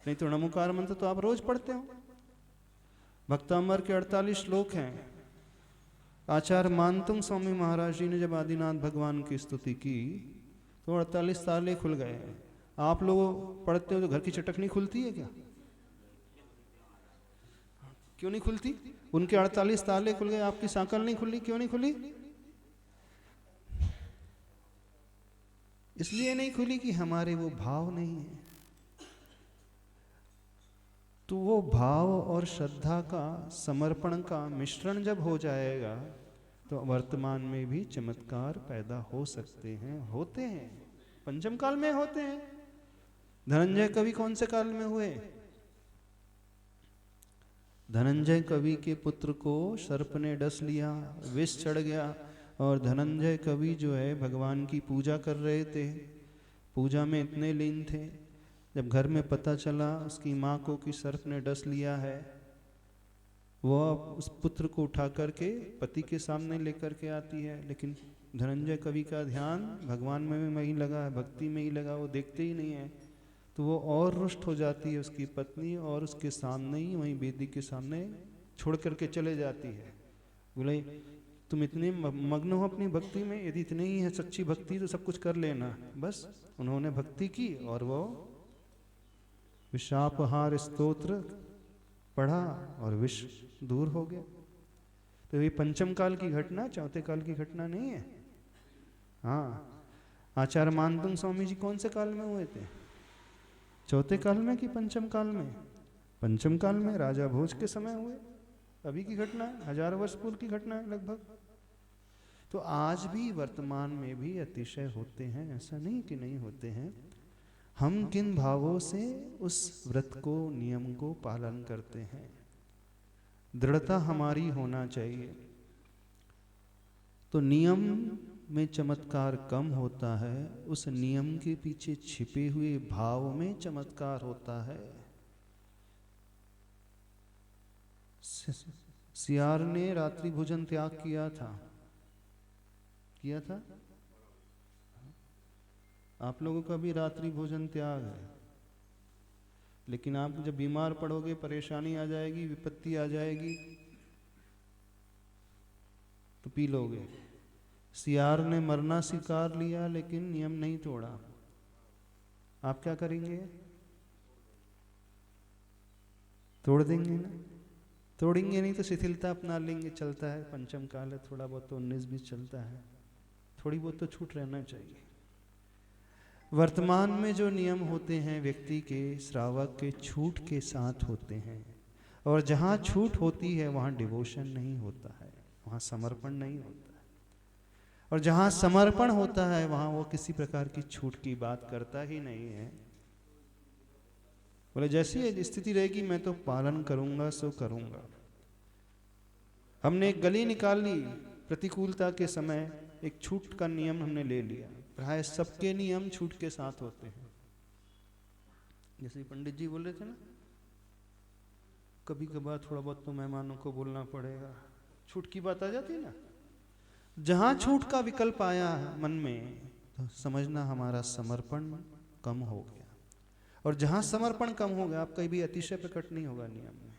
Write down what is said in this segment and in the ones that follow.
नहीं तो नमोकार मंत्र तो आप रोज पढ़ते हो। भक्तामर के 48 श्लोक हैं। आचार्य मानतुंग स्वामी महाराज जी ने जब आदिनाथ भगवान की स्तुति की तो 48 ताले खुल गए। आप लोग पढ़ते हो तो घर की चटक नहीं खुलती है क्या? क्यों नहीं खुलती? उनके 48 ताले खुल गए, आपकी सांकल नहीं खुली, क्यों नहीं खुली? इसलिए नहीं खुली कि हमारे वो भाव नहीं है। तो वो भाव और श्रद्धा का, समर्पण का मिश्रण जब हो जाएगा तो वर्तमान में भी चमत्कार पैदा हो सकते हैं, होते हैं, पंचम काल में होते हैं। धनंजय कवि कौन से काल में हुए? धनंजय कवि के पुत्र को सर्प ने डस लिया, विष चढ़ गया, और धनंजय कवि जो है भगवान की पूजा कर रहे थे, पूजा में इतने लीन थे, जब घर में पता चला उसकी माँ को कि सर्प ने डस लिया है, वो उस पुत्र को उठा करके पति के सामने लेकर के आती है। लेकिन धनंजय कवि का ध्यान भगवान में नहीं लगा, भक्ति में ही लगा, वो देखते ही नहीं है। तो वो और रुष्ट हो जाती है उसकी पत्नी, और उसके सामने ही, वहीं वेदी के सामने छोड़ करके चले जाती है। बोले तुम इतने मग्न हो अपनी भक्ति में, यदि इतनी ही है सच्ची भक्ति तो सब कुछ कर लेना। बस उन्होंने भक्ति की और वो विशापहार स्तोत्र पढ़ा और विष दूर हो गया। तो ये पंचम काल की घटना, चौथे काल की घटना नहीं है। हाँ, आचार्य मानतुंग स्वामी जी कौन से काल में हुए थे? चौथे काल में कि पंचम काल में? पंचम काल में, राजा भोज के समय हुए। अभी की घटना है, 1000 वर्ष पूर्व की घटना है लगभग। तो आज भी वर्तमान में भी अतिशय होते हैं, ऐसा नहीं कि नहीं होते हैं। हम किन भावों से उस व्रत को, नियम को पालन करते हैं, दृढ़ता हमारी होना चाहिए। तो नियम में चमत्कार कम होता है, उस नियम के पीछे छिपे हुए भाव में चमत्कार होता है। सियार ने रात्रि भोजन त्याग किया था, किया था? आप लोगों का भी रात्रि भोजन त्याग है, लेकिन आप जब बीमार पड़ोगे, परेशानी आ जाएगी, विपत्ति आ जाएगी, तो पी लोगे। सियार ने मरना स्वीकार लिया लेकिन नियम नहीं तोड़ा। आप क्या करेंगे? तोड़ देंगे ना? तोड़ेंगे नहीं तो शिथिलता अपना लेंगे, चलता है, पंचम काल है, थोड़ा बहुत तो 19-20 चलता है, थोड़ी बहुत तो छूट रहना चाहिए। वर्तमान में जो नियम होते हैं व्यक्ति के, श्रावक के छूट के साथ होते हैं, और जहाँ छूट होती है वहाँ डिवोशन नहीं होता है, वहाँ समर्पण नहीं होता है, और जहाँ समर्पण होता है वहाँ वो किसी प्रकार की छूट की बात करता ही नहीं है। बोले जैसी स्थिति रहेगी मैं तो पालन करूंगा, सो करूंगा। हमने एक गली निकाल ली प्रतिकूलता के समय, एक छूट का नियम हमने ले लिया। प्राय सबके नियम छूट के साथ होते हैं। जैसे पंडित जी बोल रहे थे ना, कभी कभार थोड़ा बहुत तो मेहमानों को बोलना पड़ेगा, छूट की बात आ जाती है ना। जहां छूट का विकल्प आया मन में तो समझना हमारा समर्पण कम हो गया, और जहां समर्पण कम हो गया, आप कहीं भी अतिशय प्रकट नहीं होगा नियम में,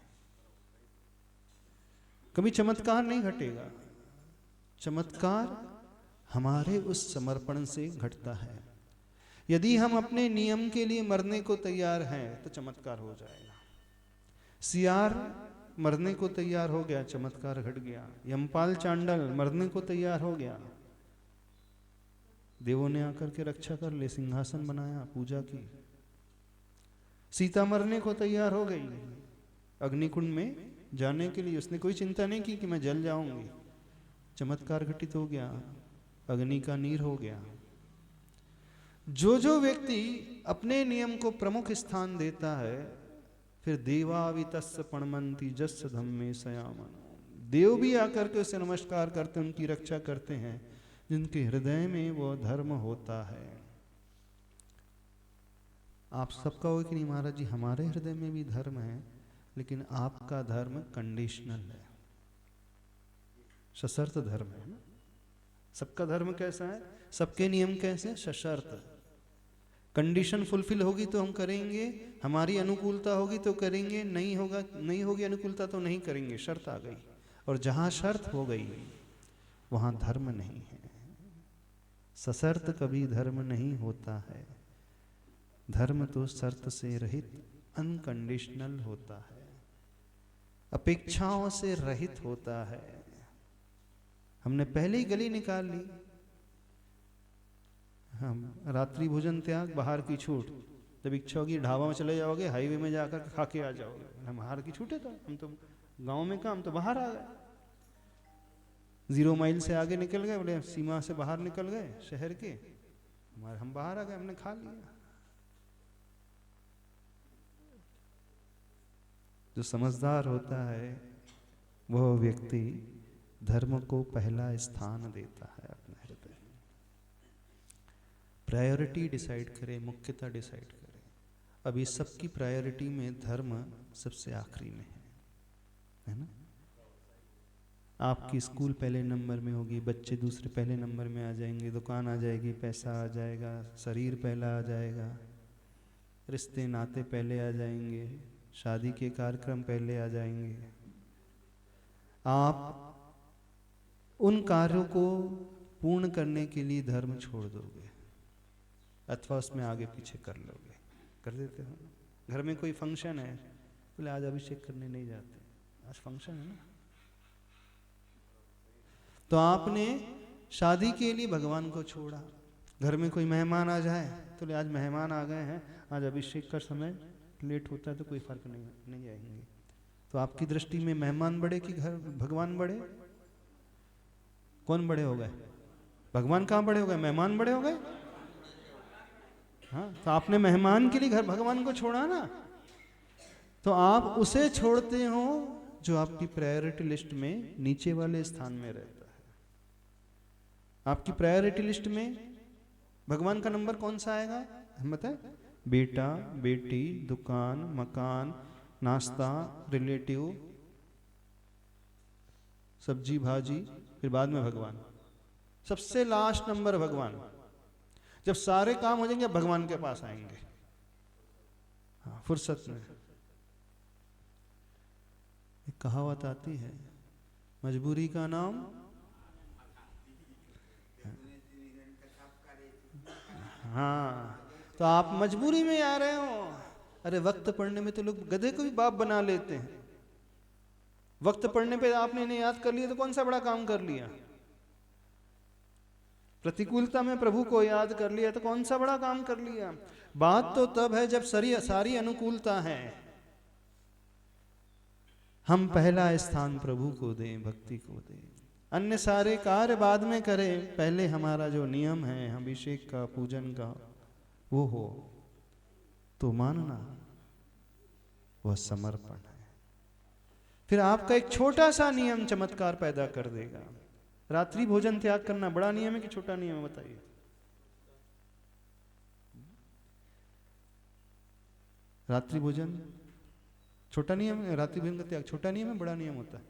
कभी चमत्कार नहीं घटेगा। चमत्कार हमारे उस समर्पण से घटता है। यदि हम अपने नियम के लिए मरने को तैयार हैं तो चमत्कार हो जाएगा। सियार मरने को तैयार हो गया, चमत्कार घट गया। यमपाल चांडल मरने को तैयार हो गया, देवों ने आकर के रक्षा कर ले, सिंहासन बनाया, पूजा की। सीता मरने को तैयार हो गई, अग्निकुंड में जाने के लिए उसने कोई चिंता नहीं की कि मैं जल जाऊंगी, चमत्कार घटित हो गया, अग्नि का नीर हो गया। जो जो व्यक्ति अपने नियम को प्रमुख स्थान देता है, फिर देवावितस्य पणमंती जस्य धम्मे सयामन, देव भी आकर के उसे नमस्कार करते, उनकी रक्षा करते हैं, जिनके हृदय में वो धर्म होता है। आप सबका हो कि नहीं महाराज जी, हमारे हृदय में भी धर्म है, लेकिन आपका धर्म कंडीशनल है, सशर्त धर्म है ना। सबका धर्म कैसा है? सबके नियम कैसे? सशर्त। कंडीशन फुलफिल होगी तो हम करेंगे, हमारी अनुकूलता होगी तो करेंगे, नहीं होगा, नहीं होगी अनुकूलता तो नहीं करेंगे, शर्त आ गई। और जहाँ शर्त हो गई वहाँ धर्म नहीं है। सशर्त कभी धर्म नहीं होता है, धर्म तो शर्त से रहित अनकंडीशनल होता है, अपेक्षाओं से रहित होता है। हमने पहले ही गली निकाल ली, हम रात्रि भोजन त्याग, बाहर की छूट, जब इच्छा होगी ढाबा में चले जाओगे, हाईवे में जाकर खा के आ जाओगे। हम बाहर की छूटे, तो हम तो गांव में काम, तो बाहर आ गए, 0 माइल से आगे निकल गए, बोले सीमा से बाहर निकल गए शहर के, हम बाहर आ गए, हमने खा लिया। जो समझदार होता है वह व्यक्ति धर्म को पहला स्थान देता है अपने हृदय में। प्रायोरिटी डिसाइड करे, मुख्यता डिसाइड करे। अभी सबकी प्रायोरिटी में धर्म सबसे आखिरी में है ना। आपकी स्कूल पहले नंबर में होगी, बच्चे दूसरे पहले नंबर में आ जाएंगे, दुकान आ जाएगी, पैसा आ जाएगा, शरीर पहला आ जाएगा, रिश्ते नाते पहले आ जाएंगे, शादी के कार्यक्रम पहले आ जाएंगे। आप उन कार्यों को पूर्ण करने के लिए धर्म छोड़ दोगे अथवा उसमें आगे पीछे कर लोगे। कर देते हो, घर में कोई फंक्शन है, बोले आज अभिषेक करने नहीं जाते, आज फंक्शन है ना। तो आपने शादी के लिए भगवान को छोड़ा। घर में कोई मेहमान आ जाए तो आज मेहमान आ गए हैं, आज अभिषेक का समय लेट होता है तो कोई फर्क नहीं आएंगे। तो आपकी दृष्टि में मेहमान बड़े कि घर भगवान बड़े? कौन बड़े हो गए? भगवान कहाँ बड़े हो गए? मेहमान बड़े हो गए। हाँ, तो आपने मेहमान के लिए घर भगवान को छोड़ा ना, तो आप उसे छोड़ते हो जो आपकी प्रायोरिटी लिस्ट में नीचे वाले स्थान में रहता है। आपकी प्रायोरिटी लिस्ट में भगवान का नंबर कौन सा आएगा? हम बताएं, बेटा, बेटी, दुकान, मकान, नाश्ता, रिलेटिव, सब्जी भाजी, फिर बाद में भगवान। सबसे लास्ट नंबर भगवान। जब सारे काम हो जाएंगे भगवान के पास आएंगे, हाँ, फुर्सत में। एक कहावत आती है, मजबूरी का नाम, हाँ, तो आप मजबूरी में आ रहे हो। अरे वक्त पड़ने में तो लोग गधे को भी बाप बना लेते हैं। वक्त पड़ने पे आपने इन्हें याद कर लिया तो कौन सा बड़ा काम कर लिया। प्रतिकूलता में प्रभु को याद कर लिया तो कौन सा बड़ा काम कर लिया। बात तो तब है जब सारी अनुकूलता है। हम पहला स्थान प्रभु को दें, भक्ति को दें, अन्य सारे कार्य बाद में करें। पहले हमारा जो नियम है अभिषेक का, पूजन का, वो हो तो मानना वह समर्पण है। फिर आपका एक छोटा सा नियम चमत्कार पैदा कर देगा। रात्रि भोजन त्याग करना बड़ा नियम है कि छोटा नियम है? बताइए। रात्रि भोजन छोटा नियम है? रात्रि भोजन का त्याग छोटा नियम है, बड़ा नियम होता है?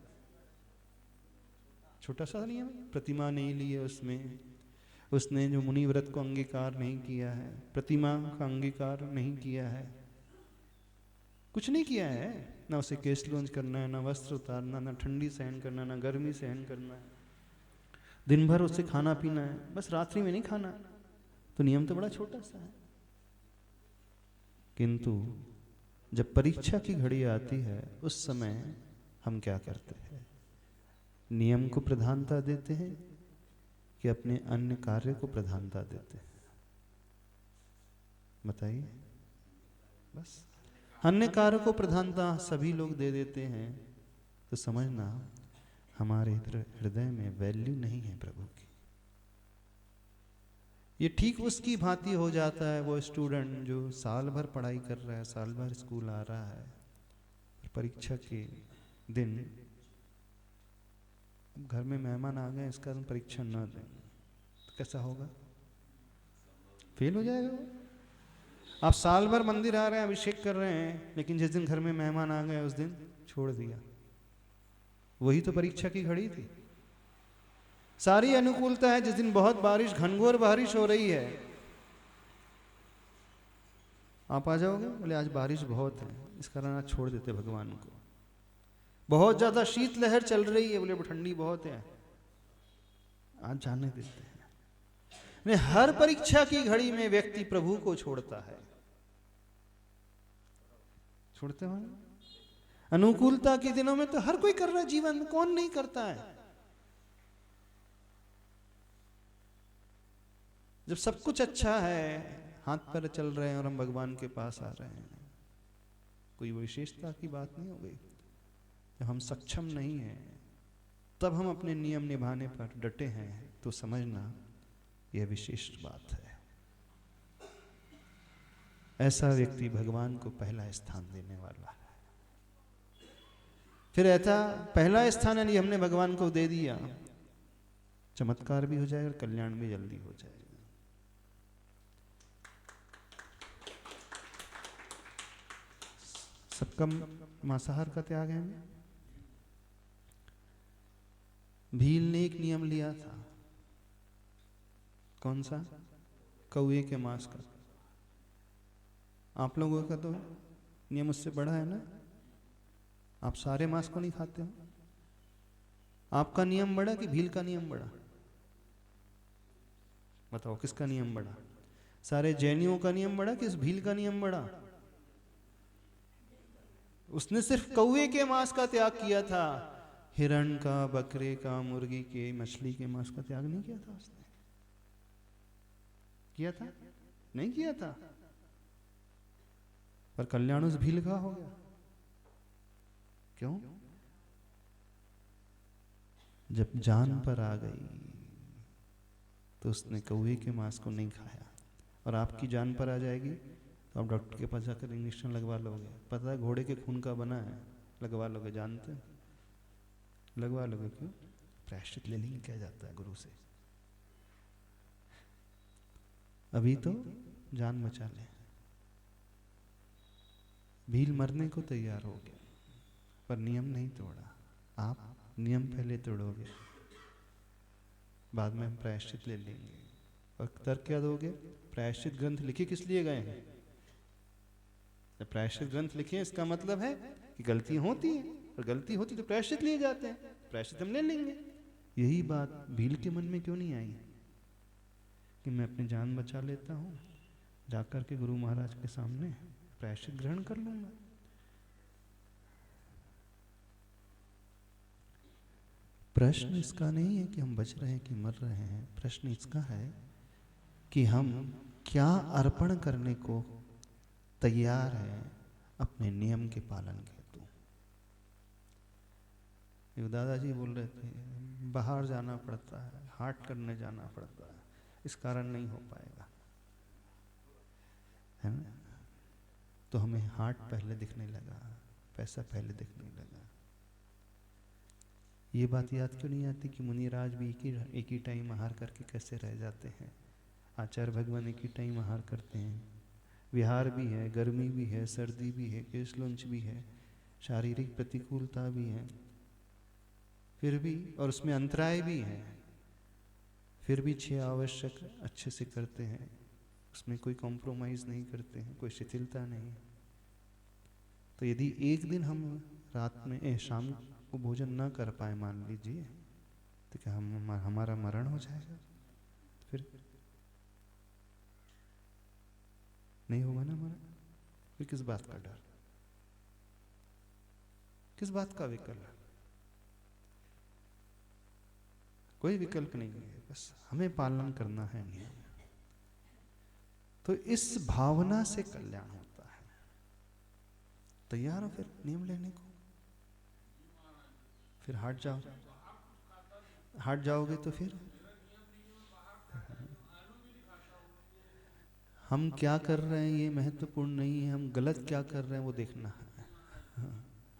छोटा सा नियम। प्रतिमा नहीं ली है उसने जो मुनि व्रत को अंगीकार नहीं किया है, प्रतिमा का अंगीकार नहीं किया है, कुछ नहीं किया है, ना उसे केस लॉन्च करना है, ना वस्त्र उतारना, ना ठंडी सहन करना, ना गर्मी सहन करना है, दिन भर उससे खाना पीना है, बस रात्रि में नहीं खाना। तो नियम तो बड़ा छोटा सा है। किंतु जब परीक्षा की घड़ी आती है उस समय हम क्या करते हैं? नियम को प्रधानता देते हैं कि अपने अन्य कार्य को प्रधानता देते हैं? बताइए। बस अन्य कार्य को प्रधानता सभी लोग दे देते हैं तो समझना हमारे हृदय में वैल्यू नहीं है प्रभु की। ये ठीक उसकी भांति हो जाता है वो स्टूडेंट जो साल भर पढ़ाई कर रहा है, साल भर स्कूल आ रहा है, परीक्षा के दिन घर में मेहमान आ गए, इसका परीक्षा न दें तो कैसा होगा? फेल हो जाएगा वो। आप साल भर मंदिर आ रहे हैं, अभिषेक कर रहे हैं, लेकिन जिस दिन घर में मेहमान आ गए उस दिन छोड़ दिया। वही तो परीक्षा की घड़ी थी। सारी अनुकूलता है, जिस दिन बहुत बारिश, घनघोर बारिश हो रही है, आप आ जाओगे? बोले आज बारिश बहुत है, इस कारण आज छोड़ देते भगवान को। बहुत ज्यादा शीतलहर चल रही है, बोले ठंडी बहुत है, आज जाने देते हैं। नहीं, हर परीक्षा की घड़ी में व्यक्ति प्रभु को छोड़ता है। छोड़ते हो? अनुकूलता के दिनों में तो हर कोई कर रहा है, जीवन में कौन नहीं करता है। जब सब कुछ अच्छा है, हाथ पैर चल रहे हैं और हम भगवान के पास आ रहे हैं, कोई विशेषता की बात नहीं हो गई। जब हम सक्षम नहीं हैं, तब हम अपने नियम निभाने पर डटे हैं, तो समझना यह विशिष्ट बात है। ऐसा व्यक्ति भगवान को पहला स्थान देने वाला है। फिर ऐसा पहला स्थान यदि हमने भगवान को दे दिया, चमत्कार भी हो जाएगा और कल्याण भी जल्दी हो जाएगा। सबका मांसाहार का त्याग है। भील ने एक नियम लिया था, कौन सा? कौए के मांस का। आप लोगों का तो नियम उससे बड़ा है ना, आप सारे मांस को नहीं खाते हो। आपका नियम बड़ा कि भील का नियम बड़ा? बताओ किसका नियम बड़ा? सारे जैनियों का नियम बड़ा कि इस भील का नियम बड़ा? उसने सिर्फ कौए के मांस का त्याग किया था, हिरण का, बकरे का, मुर्गी के, मछली के मांस का त्याग नहीं किया था उसने। किया था? नहीं किया था। पर कल्याण उस भील का हो गया। क्यों? जब जान पर आ गई तो उसने कौवे के मांस को नहीं खाया। और आपकी जान पर आ जाएगी तो आप डॉक्टर के पास जाकर इंजेक्शन लगवा लोगे। पता है घोड़े के खून का बना है, लगवा लोगे। जानते हैं? लगवा लोगे। क्यों? प्रायश्चित ले लेंगे, क्या जाता है गुरु से। अभी तो जान बचा ले। भील मरने को तैयार हो गया पर नियम नहीं तोड़ा। आप नियम पहले तोड़ोगे, बाद में हम प्रायश्चित ले लेंगे। और तर्क क्या दोगे? प्रायश्चित ग्रंथ लिखे किस लिए गए हैं? जब प्रायश्चित ग्रंथ लिखे इसका मतलब है कि गलतियां होती हैं, और गलती होती तो प्रायश्चित लिए जाते हैं, प्रायश्चित हम ले लेंगे। यही बात भील के मन में क्यों नहीं आई कि मैं अपनी जान बचा लेता हूं, जाकर के गुरु महाराज के सामने प्रायश्चित ग्रहण कर लूंगा। प्रश्न इसका नहीं है कि हम बच रहे हैं कि मर रहे हैं। प्रश्न इसका है कि हम क्या अर्पण करने को तैयार हैं अपने नियम के पालन हेतु। दादाजी बोल रहे थे बाहर जाना पड़ता है, हाट करने जाना पड़ता है, इस कारण नहीं हो पाएगा, है ना? तो हमें हाट पहले दिखने लगा, पैसा पहले दिखने लगा। ये बात याद क्यों नहीं आती कि मुनिराज भी एक ही टाइम आहार करके कैसे रह जाते हैं। आचार्य भगवान एक ही टाइम आहार करते हैं। विहार भी है, गर्मी भी है, सर्दी भी है, केशलुंच भी है, शारीरिक प्रतिकूलता भी है, फिर भी, और उसमें अंतराय भी है, फिर भी 6 आवश्यक अच्छे से करते हैं। उसमें कोई कॉम्प्रोमाइज़ नहीं करते हैं, कोई शिथिलता नहीं। तो यदि एक दिन हम रात में शाम को भोजन ना कर पाए मान लीजिए, तो क्या हमारा मरण हो जाएगा? फिर नहीं होगा ना मरण। फिर किस बात का डर, किस बात का विकल्प? कोई विकल्प नहीं है, बस हमें पालन करना है नियम। तो इस भावना से कल्याण होता है। तैयार हो फिर नियम लेने को? फिर हट जाओ, हट जाओगे तो फिर हम क्या कर रहे हैं ये महत्वपूर्ण नहीं है, हम गलत क्या कर रहे हैं वो देखना है।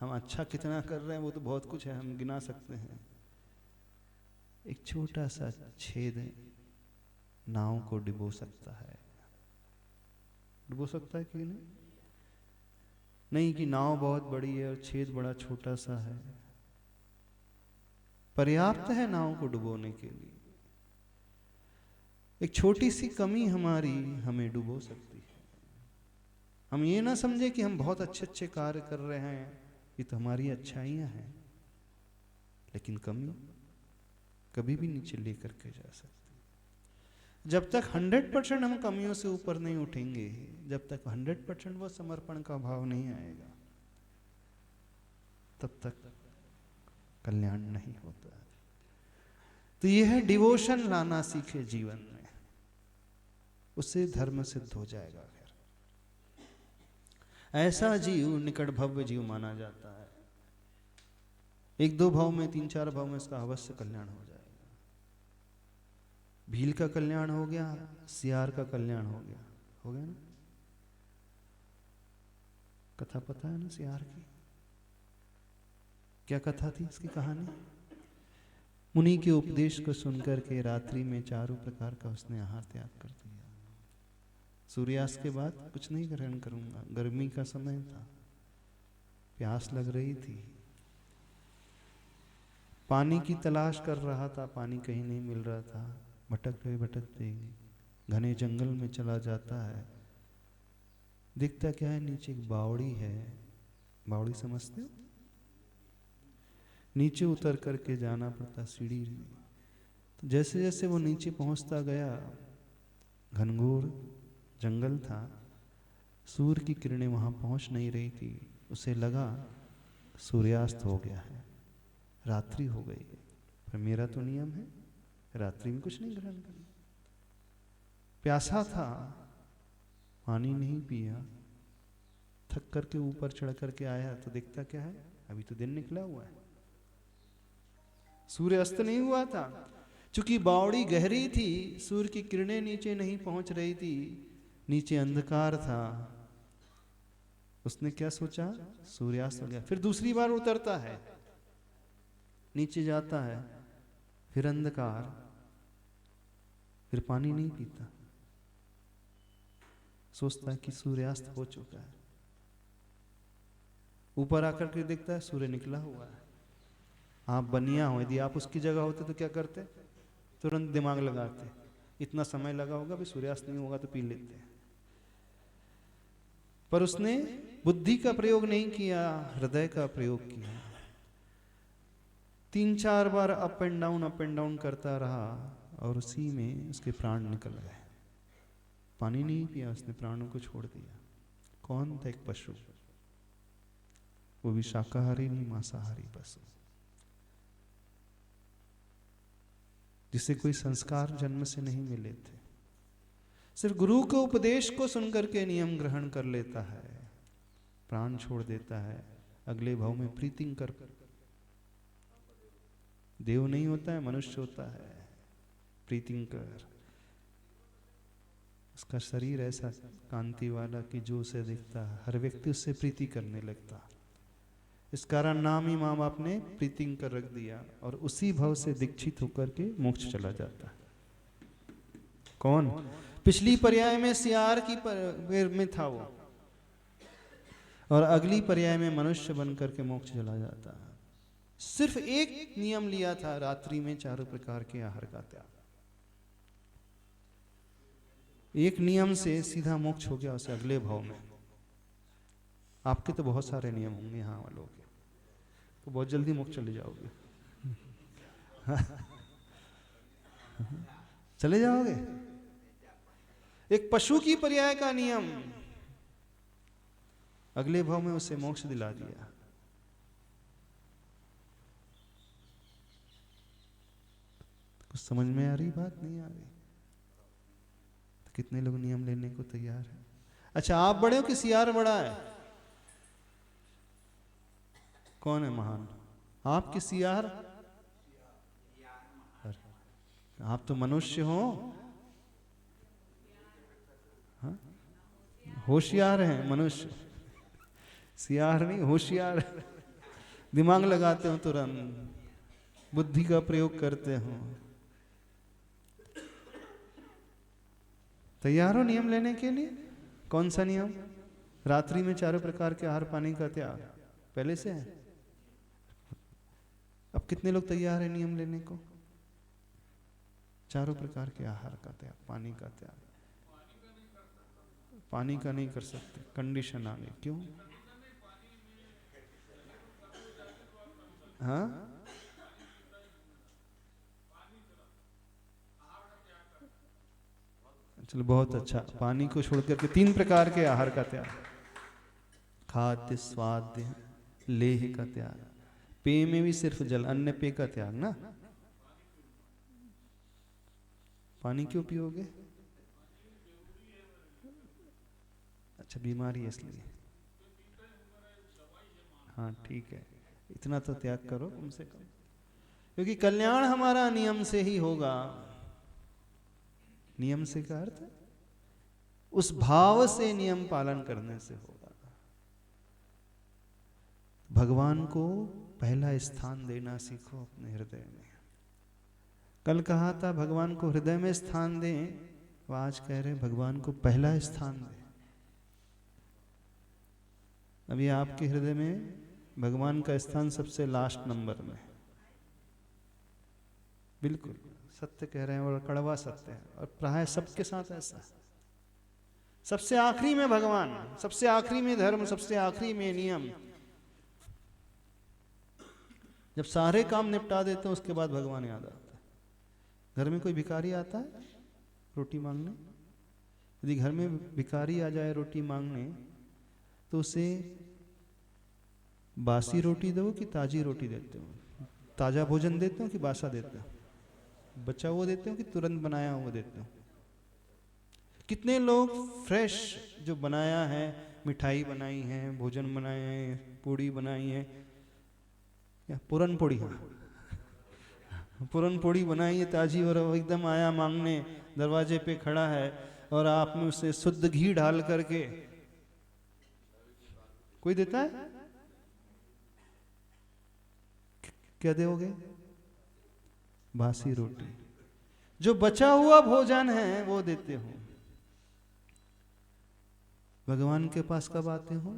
हम अच्छा कितना कर रहे हैं वो तो बहुत कुछ है, हम गिना सकते हैं। एक छोटा सा छेद नाव को डुबो सकता है। डुबो सकता है कि नहीं? नहीं कि नाव बहुत बड़ी है और छेद बड़ा छोटा सा है। पर्याप्त है नाव को डुबोने के लिए। एक छोटी सी कमी हमारी हमें डुबो सकती है। हम ये ना समझे कि हम बहुत अच्छे अच्छे कार्य कर रहे हैं, ये तो हमारी अच्छाइयाँ हैं, लेकिन कमी कभी भी नीचे लेकर के जा सकते। जब तक 100% हम कमियों से ऊपर नहीं उठेंगे, जब तक 100% वो समर्पण का भाव नहीं आएगा, तब तक कल्याण नहीं होता। तो यह है डिवोशन लाना सीखे जीवन में, उससे धर्म सिद्ध हो जाएगा। फिर ऐसा जीव निकट भव्य जीव माना जाता है। 1-2 भाव में, 3-4 भाव में इसका अवश्य कल्याण हो जाएगा। भील का कल्याण हो गया, सियार का कल्याण हो गया ना? कथा पता है ना सियार की? क्या कथा थी इसकी कहानी? मुनि के उपदेश को सुनकर के रात्रि में 4 प्रकार का उसने आहार त्याग कर दिया। सूर्यास्त के बाद कुछ नहीं ग्रहण करूंगा। गर्मी का समय था, प्यास लग रही थी, पानी की तलाश कर रहा था, पानी कहीं नहीं मिल रहा था। भटकते घने जंगल में चला जाता है। दिखता क्या है, नीचे एक बावड़ी है। बावड़ी समझते हो? नीचे उतर करके जाना पड़ता सीढ़ी। तो जैसे जैसे वो नीचे पहुंचता गया, घनघोर जंगल था, सूर्य की किरणें वहां पहुंच नहीं रही थी। उसे लगा सूर्यास्त हो गया है, रात्रि हो गई। पर मेरा तो नियम है रात्रि में कुछ नहीं ग्रहण करना। प्यासा था, पानी नहीं पिया, थक करके ऊपर चढ़ करके आया तो दिखता क्या है, अभी तो दिन निकला हुआ है, सूर्य अस्त नहीं हुआ था। चूंकि बावड़ी गहरी थी, सूर्य की किरणें नीचे नहीं पहुंच रही थी, नीचे अंधकार था। उसने क्या सोचा, सूर्यास्त हो गया। फिर दूसरी बार उतरता है, नीचे जाता है, फिर अंधकार, फिर पानी नहीं पीता, सोचता है कि सूर्यास्त हो चुका है। ऊपर आकर के देखता है सूर्य निकला हुआ है। आप बनिया हो, यदि आप उसकी जगह होते तो क्या करते? तुरंत दिमाग लगाते, इतना समय लगा होगा, भी सूर्यास्त नहीं होगा तो पी लेते। पर उसने बुद्धि का प्रयोग नहीं किया, हृदय का प्रयोग किया। 3-4 बार अप एंड डाउन करता रहा और उसी में उसके प्राण निकल गए। पानी नहीं पिया उसने, प्राणों को छोड़ दिया। कौन था? एक पशु, वो भी शाकाहारी नहीं, मांसाहारी पशु, जिसे कोई संस्कार जन्म से नहीं मिले थे। सिर्फ गुरु के उपदेश को सुनकर के नियम ग्रहण कर लेता है, प्राण छोड़ देता है। अगले भाव में प्रीतिंकर, देव नहीं होता है, मनुष्य होता है, प्रीतिंकर। उसका शरीर ऐसा कांति वाला कि जो उसे दिखता है हर व्यक्ति उससे प्रीति करने लगता। इस कारण नाम ही माँ बाप ने प्रीतिंकर रख दिया, और उसी भाव से दीक्षित होकर के मोक्ष चला जाता है। कौन? पिछली पर्याय में सियार की में था वो, और अगली पर्याय में मनुष्य बनकर के मोक्ष चला जाता है। सिर्फ एक नियम लिया था, रात्रि में 4 प्रकार के आहार का त्याग। एक नियम से सीधा मोक्ष हो गया उसे अगले भाव में। आपके तो बहुत सारे नियम होंगे यहाँ वालों के, तो बहुत जल्दी मोक्ष चले जाओगे। चले जाओगे। एक पशु की पर्याय का नियम अगले भाव में उसे मोक्ष दिला दिया। कुछ समझ में आ रही बात? नहीं आ रही? तो कितने लोग नियम लेने को तैयार हैं? अच्छा, आप बड़े हो कि सियार बड़ा है? कौन है महान, आप कि सियार? आप तो मनुष्य हो, होशियार हैं मनुष्य, सियार नहीं, होशियार। दिमाग लगाते हो, तुरंत बुद्धि का प्रयोग करते हो। तैयार हो नियम लेने के लिए? कौन सा नियम? रात्रि में 4 प्रकार के आहार पानी का त्याग पहले से है। अब कितने लोग तैयार है नियम लेने को? 4 प्रकार के आहार का त्याग, पानी का त्याग। पानी का नहीं कर सकते, कंडीशन आ गई। क्यों? हाँ, चलो बहुत अच्छा। पानी को छोड़ करके 3 प्रकार के आहार का त्याग, खाद्य, स्वाद्य, लेह का त्याग। पेय में भी सिर्फ जल, अन्य पेय का त्याग ना। पानी क्यों पियोगे? अच्छा, बीमारी है इसलिए। हाँ ठीक है, इतना तो त्याग करो कम से कम, क्योंकि कल्याण हमारा नियम से ही होगा। नियम से का अर्थ उस भाव से नियम पालन करने से होगा। भगवान को पहला स्थान देना सीखो अपने हृदय में। कल कहा था भगवान को हृदय में स्थान दें, वो आज कह रहे भगवान को पहला स्थान दें। अभी आपके हृदय में भगवान का स्थान सबसे लास्ट नंबर में। बिल्कुल सत्य कह रहे हैं, और कड़वा सत्य है, और प्राय सबके साथ ऐसा। सबसे आखिरी में भगवान, सबसे आखिरी में धर्म, सबसे आखिरी में नियम। जब सारे काम निपटा देते हैं उसके बाद भगवान याद आता है। घर में कोई भिखारी आता है रोटी मांगने, यदि घर में भिखारी आ जाए रोटी मांगने, तो उसे बासी रोटी दो कि ताजी रोटी देते हो? ताजा भोजन देते हो कि बासा देते हो? बचा हुआ देते हो कि तुरंत बनाया हुआ देते हो? कितने लोग फ्रेश जो बनाया है, मिठाई बनाई है, भोजन बनाए हैं, पूड़ी बनाई है, या पूरन पोड़ी, पूरन पोड़ी बनाई है ताजी, और एकदम आया मांगने, दरवाजे पे खड़ा है, और आप में उसे शुद्ध घी डाल करके कोई देता है? क्या दोगे? बासी रोटी। जो बचा हुआ भोजन है वो देते हो। भगवान के पास कब आते हो?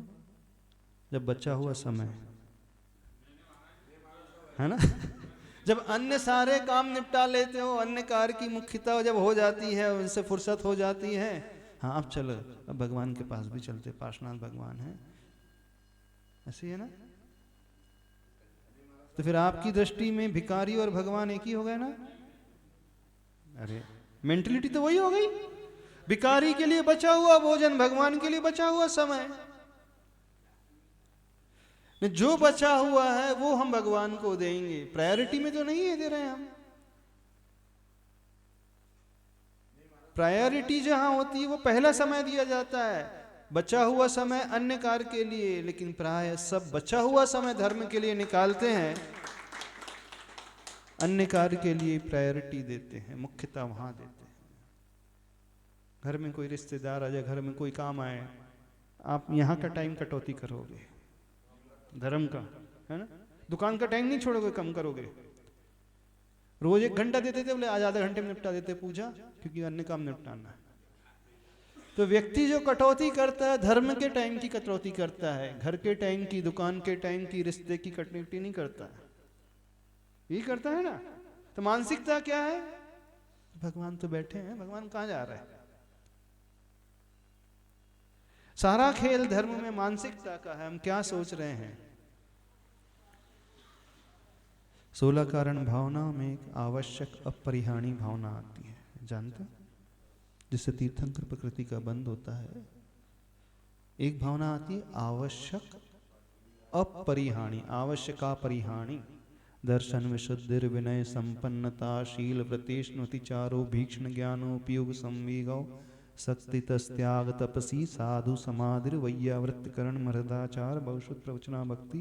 जब बचा हुआ समय है ना। जब अन्य सारे काम निपटा लेते हो, अन्य कार्य की मुख्यता जब हो जाती है, उनसे फुर्सत हो जाती है, हाँ अब चलो, अब भगवान के पास भी चलते, पार्श्वनाथ भगवान है, ऐसे ही है ना। तो फिर आपकी दृष्टि में भिखारी और भगवान एक ही हो गए ना। अरे मेंटलिटी तो वही हो गई। भिखारी के लिए बचा हुआ भोजन, भगवान के लिए बचा हुआ समय। जो बचा हुआ है वो हम भगवान को देंगे, प्रायोरिटी में तो नहीं है दे रहे हैं हम। प्रायोरिटी जहां होती है वो पहला समय दिया जाता है, बचा हुआ समय अन्य कार्य के लिए, लेकिन प्राय सब बचा हुआ समय धर्म के लिए निकालते हैं, अन्य कार्य के लिए प्रायोरिटी देते हैं, मुख्यता वहां देते हैं। घर में कोई रिश्तेदार आ जाए, घर में कोई काम आए, आप यहाँ का टाइम कटौती करोगे धर्म का, है ना। दुकान का टाइम नहीं छोड़ोगे, कम करोगे। रोज 1 घंटा देते थे, बोले आज आधा घंटे में निपटा देते पूजा, क्योंकि अन्य काम निपटाना है। तो व्यक्ति जो कटौती करता है, धर्म के टाइम की कटौती करता है, घर के टाइम की, दुकान के टाइम की, रिश्ते की कटौती नहीं करता है। यही करता है ना। तो मानसिकता क्या है? भगवान तो बैठे हैं, भगवान कहाँ जा रहा है? सारा खेल धर्म में मानसिकता का है, हम क्या सोच रहे हैं। 16 कारण भावना में एक आवश्यक अपरिहार्य भावना आती है, जानते, जिससे तीर्थंकर प्रकृति का बंध होता है। एक भावना आती है आवश्यक अपरिहार्य, आवश्यक अपरिहार्य। दर्शन विशुद्धिर विनय संपन्नता शील व्रतेष्णुतिचारो भीक्षण ज्ञानोपयोग संवेगौ शक्ति तस्त्याग तपसी साधु समाधिर वैयावृत्तकरण मृदाचार बहुश्रुत प्रवचना भक्ति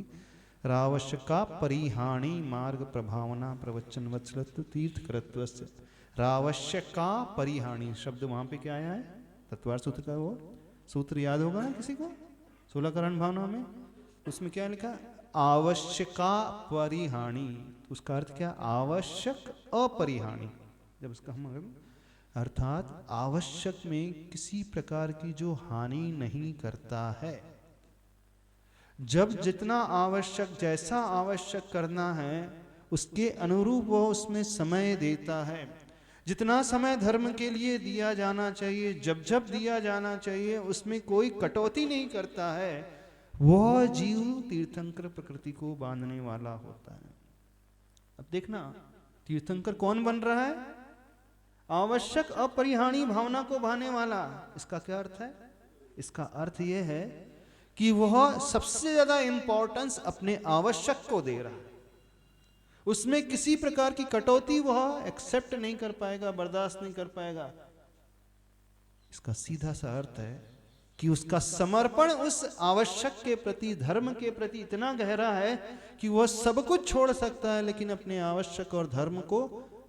रावश्यका परिहाणी मार्ग प्रभावना प्रवचन वत्सलत्व तीर्थ करत्वस्य। रावश्यका परिहाणी शब्द वहां पे क्या आया है? तत्वार सूत्र का वो सूत्र याद होगा ना किसी को? 16 कारण भावना में उसमें क्या लिखा? आवश्यका परिहाणी। उसका अर्थ क्या? आवश्यक अपरिहाणी। जब उसका हम अर्थात आवश्यक में किसी प्रकार की जो हानि नहीं करता है। जब जितना आवश्यक, जैसा आवश्यक करना है उसके अनुरूप वो उसमें समय देता है। जितना समय धर्म के लिए दिया जाना चाहिए, जब जब दिया जाना चाहिए, उसमें कोई कटौती नहीं करता है, वह जीव तीर्थंकर प्रकृति को बांधने वाला होता है। अब देखना, तीर्थंकर कौन बन रहा है? आवश्यक अपरिहार्य भावना को भाने वाला। इसका क्या अर्थ है? इसका अर्थ यह है कि वह सबसे ज्यादा इंपॉर्टेंस अपने आवश्यक को दे रहा है। उसमें किसी प्रकार की कटौती वह एक्सेप्ट नहीं कर पाएगा, बर्दाश्त नहीं कर पाएगा। इसका सीधा सा अर्थ है कि उसका समर्पण उस आवश्यक के प्रति, धर्म के प्रति इतना गहरा है कि वह सब कुछ छोड़ सकता है, लेकिन अपने आवश्यक और धर्म को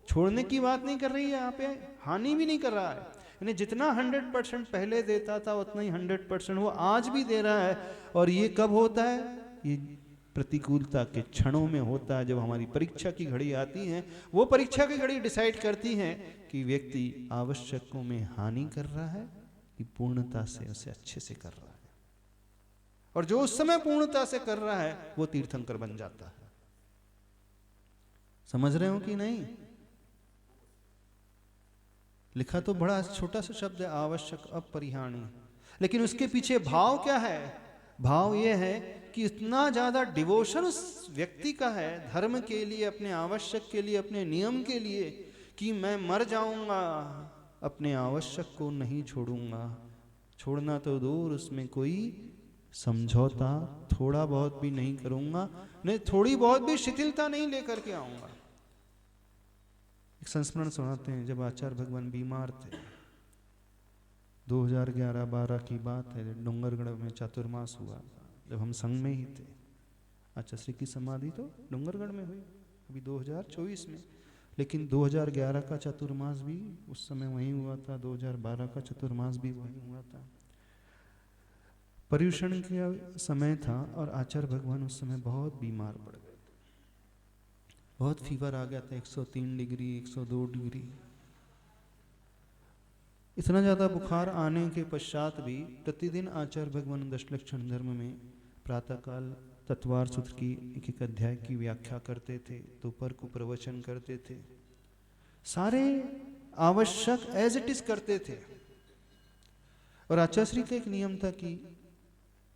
छोड़ने की बात नहीं कर रही है, यहाँ पे हानि भी नहीं कर रहा है। यानी जितना 100% पहले देता था उतना ही 100% वो आज भी दे रहा है। और ये कब होता है? ये प्रतिकूलता के क्षणों में होता है, जब हमारी परीक्षा की घड़ी आती है। वो परीक्षा की घड़ी डिसाइड करती है कि व्यक्ति आवश्यकों में हानि कर रहा है कि पूर्णता से उसे अच्छे से कर रहा है। और जो उस समय पूर्णता से कर रहा है वो तीर्थंकर बन जाता है। समझ रहे हो कि नहीं? लिखा तो बड़ा छोटा सा शब्द है, आवश्यक अपरिहार्य, लेकिन उसके पीछे भाव क्या है? भाव यह है कि इतना ज्यादा डिवोशन उस व्यक्ति का है धर्म के लिए, अपने आवश्यक के लिए, अपने नियम के लिए, कि मैं मर जाऊंगा, अपने आवश्यक को नहीं छोड़ूंगा। छोड़ना तो दूर, उसमें कोई समझौता थोड़ा बहुत भी नहीं करूंगा, नहीं थोड़ी बहुत भी शिथिलता नहीं लेकर के आऊंगा। एक संस्मरण सुनाते हैं, जब आचार्य भगवान बीमार थे, 2011-12 की बात है, डूंगरगढ़ में चातुर्मास हुआ, जब हम संघ में ही थे। आचार्य श्री की समाधि तो डूंगरगढ़ में हुई अभी 2024 में, लेकिन 2011 का चतुर्मास भी उस समय वहीं हुआ था, 2012 का चतुर्मास भी वहीं हुआ था। पर्युषण का समय था और आचार्य भगवान उस समय बहुत बीमार पड़ गए थे। बहुत फीवर आ गया था, 103 डिग्री, 102 डिग्री। इतना ज़्यादा बुखार आने के पश्चात भी प्रतिदिन आचार्य भगवान दशलक्षण धर्म में प्रातःकाल तत्वार सूत्र की एक एक अध्याय की व्याख्या करते थे, दोपहर को प्रवचन करते थे, सारे आवश्यक एज इट इज करते थे। और आचार्य श्री का एक नियम था कि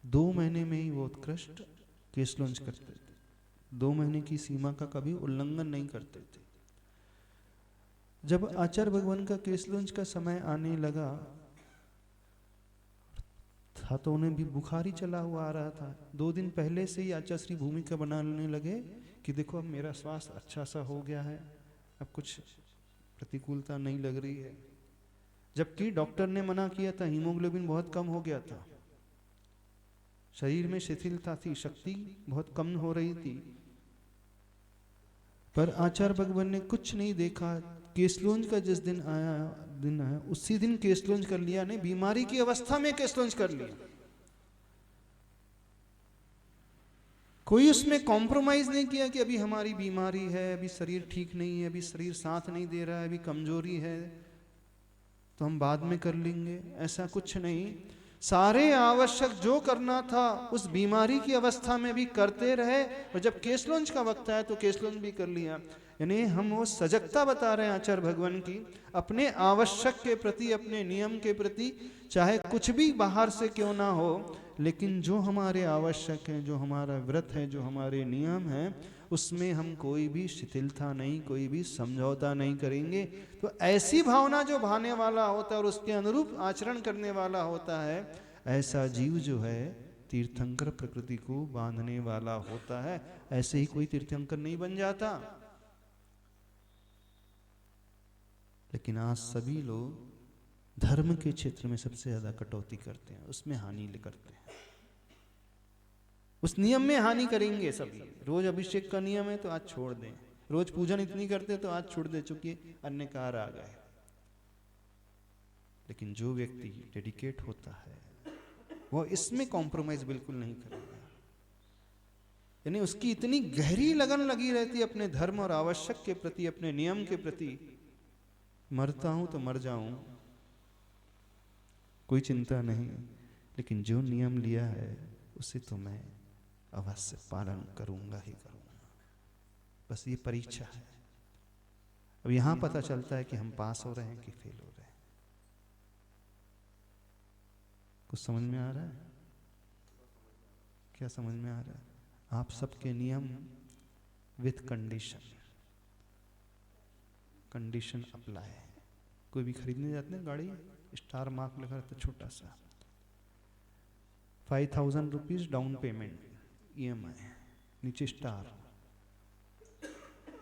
2 महीने में ही वो उत्कृष्ट केस लॉन्च करते थे, 2 महीने की सीमा का कभी उल्लंघन नहीं करते थे। जब आचार्य भगवान का केस लॉन्च का समय आने लगा था तो उन्हें भी बुखार ही चला हुआ आ रहा था। 2 दिन पहले से ही आचार्य श्री भूमिका बनाने लगे कि देखो अब मेरा स्वास्थ्य अच्छा सा हो गया है, अब कुछ प्रतिकूलता नहीं लग रही है। जबकि डॉक्टर ने मना किया था, हीमोग्लोबिन बहुत कम हो गया था, शरीर में शिथिलता थी, शक्ति बहुत कम हो रही थी। पर आचार्य भगवान ने कुछ नहीं देखा। केस लॉन्च का जिस दिन आया उसी दिन केस लॉन्च कर लिया, नहीं बीमारी की अवस्था में केस लॉन्च कर लिया। कोई उसमें कॉम्प्रोमाइज नहीं किया कि अभी हमारी बीमारी है, अभी शरीर ठीक नहीं है, अभी शरीर साथ नहीं दे रहा है, अभी कमजोरी है तो हम बाद में कर लेंगे, ऐसा कुछ नहीं। सारे आवश्यक जो करना था उस बीमारी की अवस्था में भी करते रहे, और जब केस लॉन्च का वक्त आया तो केस लॉन्च भी कर लिया। यानी हम वो सजगता बता रहे हैं आचार्य भगवान की अपने आवश्यक के प्रति, अपने नियम के प्रति, चाहे कुछ भी बाहर से क्यों ना हो, लेकिन जो हमारे आवश्यक है, जो हमारा व्रत है, जो हमारे नियम है, उसमें हम कोई भी शिथिलता नहीं, कोई भी समझौता नहीं करेंगे। तो ऐसी भावना जो भाने वाला होता है और उसके अनुरूप आचरण करने वाला होता है, ऐसा जीव जो है तीर्थंकर प्रकृति को बांधने वाला होता है। ऐसे ही कोई तीर्थंकर नहीं बन जाता। लेकिन आज सभी लोग धर्म के क्षेत्र में सबसे ज्यादा कटौती करते हैं, उसमें हानि करते हैं, उस नियम में हानि करेंगे सभी। रोज अभिषेक का नियम है तो आज छोड़ दें, रोज पूजन इतनी करते तो आज छोड़ दे, चुकी अन्य कार आ गए। लेकिन जो व्यक्ति डेडिकेट होता है वो इसमें कॉम्प्रोमाइज बिल्कुल नहीं करेगा। यानी उसकी इतनी गहरी लगन लगी रहती है अपने धर्म और आवश्यक के प्रति, अपने नियम के प्रति, मरता हूं तो मर जाऊं, कोई चिंता नहीं, लेकिन जो नियम लिया है उसे तो मैं अवश्य पालन करूंगा ही करूंगा। बस ये परीक्षा है। अब यहां पता चलता है कि हम पास हो रहे हैं कि फेल हो रहे हैं। कुछ समझ में आ रहा है? क्या समझ में आ रहा है? आप सबके नियम विथ कंडीशन, कंडीशन अप्लाई। कोई भी खरीदने जाते हैं गाड़ी, स्टार मार्क लगा रहता है छोटा सा, 5000 रुपीज डाउन पेमेंट, EMI, नीचे star,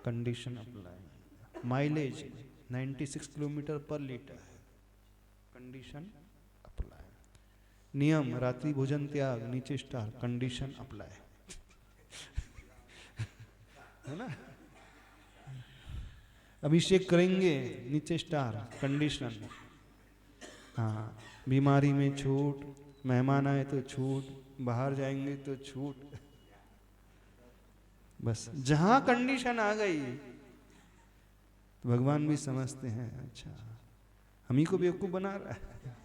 condition apply. Mileage 96 kilometre पर लीटर, कंडीशन अप्लाई। नियम रात्रि भोजन त्याग, नीचे स्टार, कंडीशन अप्लाई। है ना? अभिषेक करेंगे, नीचे स्टार, कंडीशन। हाँ, बीमारी में छूट, मेहमान आए तो छूट, बाहर जाएंगे तो छूट। बस जहां कंडीशन आ गई तो भगवान भी समझते हैं अच्छा हम ही को बेवकूफ बना रहा है,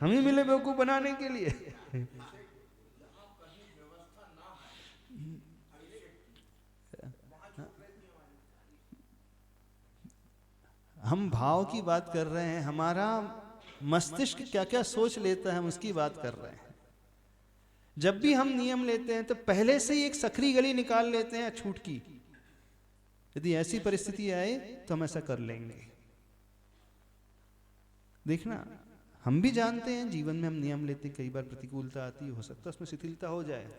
हम ही मिले बेवकूफ बनाने के लिए। हम भाव की बात कर रहे हैं, हमारा मस्तिष्क क्या क्या सोच लेता है हम उसकी बात कर रहे हैं। जब भी हम नियम लेते हैं तो पहले से ही एक सकरी गली निकाल लेते हैं छूट की, यदि ऐसी परिस्थिति आए तो हम ऐसा कर लेंगे। देखना, हम भी जानते हैं जीवन में हम नियम लेते हैं, कई बार प्रतिकूलता आती, हो सकता है उसमें शिथिलता हो जाए,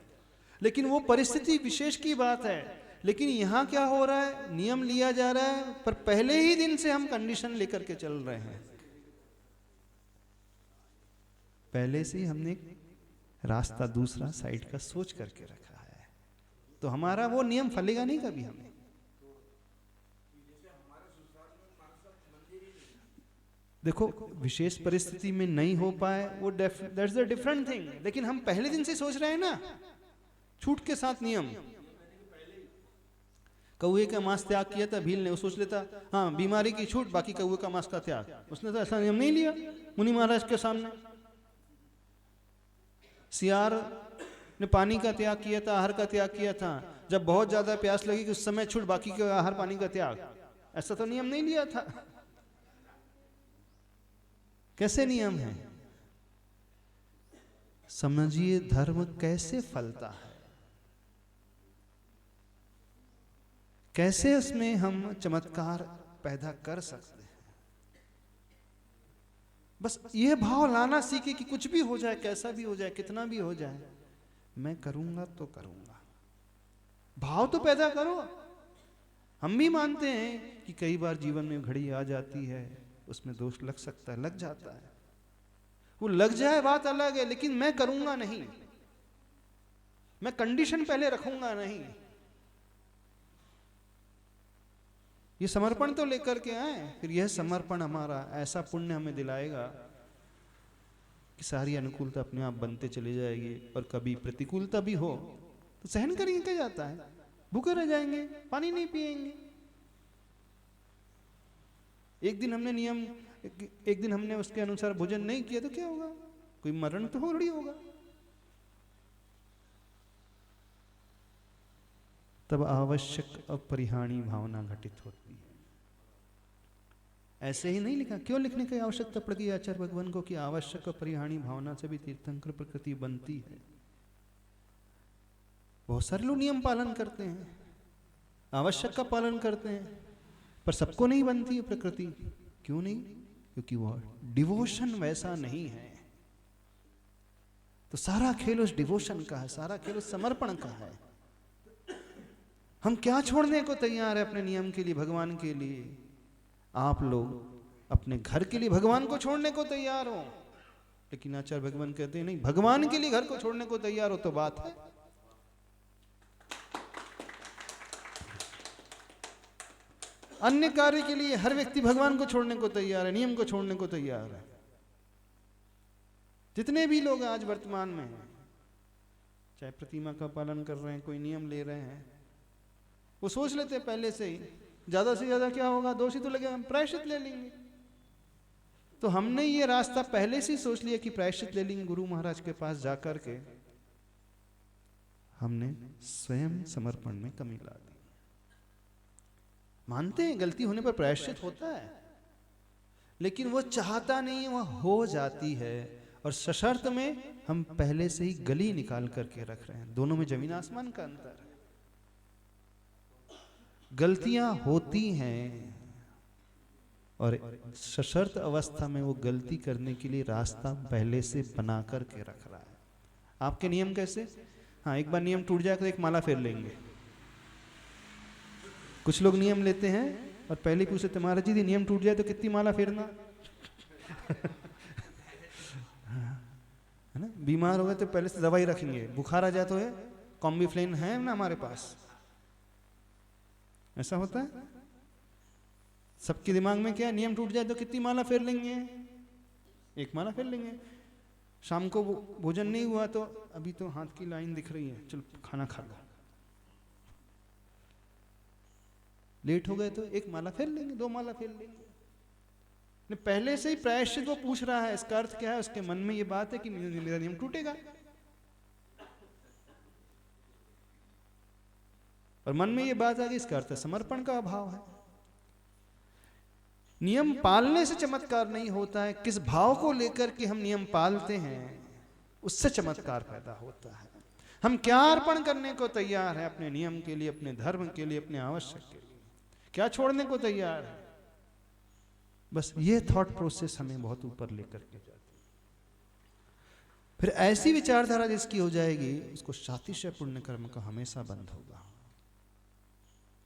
लेकिन वो परिस्थिति विशेष की बात है। लेकिन यहां क्या हो रहा है, नियम लिया जा रहा है पर पहले ही दिन से हम कंडीशन लेकर के चल रहे हैं, पहले से ही हमने रास्ता दूसरा साइड का सोच करके रखा है, तो हमारा वो नियम फलेगा नहीं कभी हमें। देखो, विशेष परिस्थिति में नहीं हो पाए वो दैट्स द डिफरेंट थिंग, लेकिन हम पहले दिन से सोच रहे हैं ना छूट के साथ नियम। कौए का मांस त्याग किया था भील ने, वो सोच लेता हाँ बीमारी की छूट, बाकी कौए का मांस का त्याग। उसने तो ऐसा नियम नहीं लिया मुनि महाराज के सामने। सियार ने पानी का त्याग किया था, आहार का त्याग किया था, जब बहुत ज्यादा प्यास लगी कि उस समय छूट, बाकी के आहार पानी का त्याग, ऐसा तो नियम नहीं लिया था। कैसे नियम है? समझिए धर्म कैसे फलता है, कैसे उसमें हम चमत्कार पैदा कर सकते हैं। बस यह भाव लाना सीखे कि कुछ भी हो जाए, कैसा भी हो जाए, कितना भी हो जाए, मैं करूंगा तो करूंगा। भाव तो पैदा करो। हम भी मानते हैं कि कई बार जीवन में घड़ी आ जाती है, उसमें दोष लग सकता है, लग जाता है, वो लग जाए बात अलग है, लेकिन मैं करूंगा नहीं, मैं कंडीशन पहले रखूंगा नहीं। ये समर्पण तो लेकर के आए, फिर यह समर्पण हमारा ऐसा पुण्य हमें दिलाएगा कि सारी अनुकूलता अपने आप बनते चली जाएगी, और कभी प्रतिकूलता भी हो तो सहन करेंगे, क्या जाता है, भूखे रह जाएंगे, पानी नहीं पिएंगे। एक दिन हमने उसके अनुसार भोजन नहीं किया तो क्या होगा, कोई मरण तो हो रही होगा। तब आवश्यक अपरिहाणी भावना घटित होती है। ऐसे ही नहीं लिखा, क्यों लिखने की आवश्यकता पड़ गई आचार्य भगवान को कि आवश्यक अपरिहाणी भावना से भी तीर्थंकर प्रकृति बनती है। बहुत सारे लोग नियम पालन करते हैं, आवश्यक का पालन करते हैं, पर सबको नहीं बनती है प्रकृति। क्यों नहीं? क्योंकि वो डिवोशन वैसा नहीं है। तो सारा खेल उस डिवोशन का है, सारा खेल उस समर्पण का है। हम क्या छोड़ने को तैयार है अपने नियम के लिए, भगवान के लिए? आप लोग अपने घर के लिए भगवान को छोड़ने को तैयार हो, लेकिन आचार्य भगवान कहते हैं नहीं, भगवान के लिए घर को छोड़ने को तैयार हो तो बात है। अन्य कार्य के लिए हर व्यक्ति भगवान को छोड़ने को तैयार है, नियम को छोड़ने को तैयार है। जितने भी लोग आज वर्तमान में हैं, चाहे प्रतिमा का पालन कर रहे हैं, कोई नियम ले रहे हैं, वो सोच लेते हैं पहले से ही ज्यादा से ज्यादा क्या होगा, दोष ही तो लगेगा, हम प्रायश्चित ले लेंगे। तो हमने ये रास्ता पहले से ही सोच लिया कि प्रायश्चित ले लेंगे। गुरु महाराज के पास जाकर के हमने स्वयं समर्पण में कमी ला दी। मानते हैं गलती होने पर प्रायश्चित होता है, लेकिन वो चाहता नहीं है, वह हो जाती है। और सशर्त में हम पहले से ही गली निकाल करके रख रहे हैं। दोनों में जमीन आसमान का अंतर है। गलतियां होती हैं और सशर्त अवस्था में वो गलती करने के लिए रास्ता पहले से बना करके रख रहा है। आपके नियम कैसे? हाँ, एक बार नियम टूट जाए तो एक माला फेर लेंगे। कुछ लोग नियम लेते हैं और पहले पूछते तुम्हारा जी नियम टूट जाए तो कितनी माला फेरना है ना। बीमार हो गए तो पहले से दवाई रखेंगे, बुखार आ जाए तो है कॉम्बिफ्लेन है ना हमारे पास। ऐसा होता है सबके दिमाग में। क्या नियम टूट जाए तो कितनी माला फेर लेंगे? एक माला फेर लेंगे। शाम को भोजन नहीं हुआ तो अभी तो हाथ की लाइन दिख रही है, चलो खाना खा लो। लेट हो गए तो एक माला फेर लेंगे, दो माला फेर लेंगे। पहले से ही प्रायश्चित वो पूछ रहा है। इसका अर्थ क्या है? उसके मन में ये बात है कि मेरा नियम टूटेगा, और मन में ये बात आ गई, इसका अर्थ समर्पण का अभाव है। नियम पालने से चमत्कार नहीं होता है, किस भाव को लेकर के हम नियम पालते हैं उससे चमत्कार पैदा होता है। हम क्या अर्पण करने को तैयार है अपने नियम के लिए, अपने धर्म के लिए, अपने आवश्यक के लिए, क्या छोड़ने को तैयार है? बस ये थॉट प्रोसेस हमें बहुत ऊपर लेकर के जाती है। फिर ऐसी विचारधारा जिसकी हो जाएगी, उसको सातिशय पुण्य कर्म का हमेशा बंध होगा।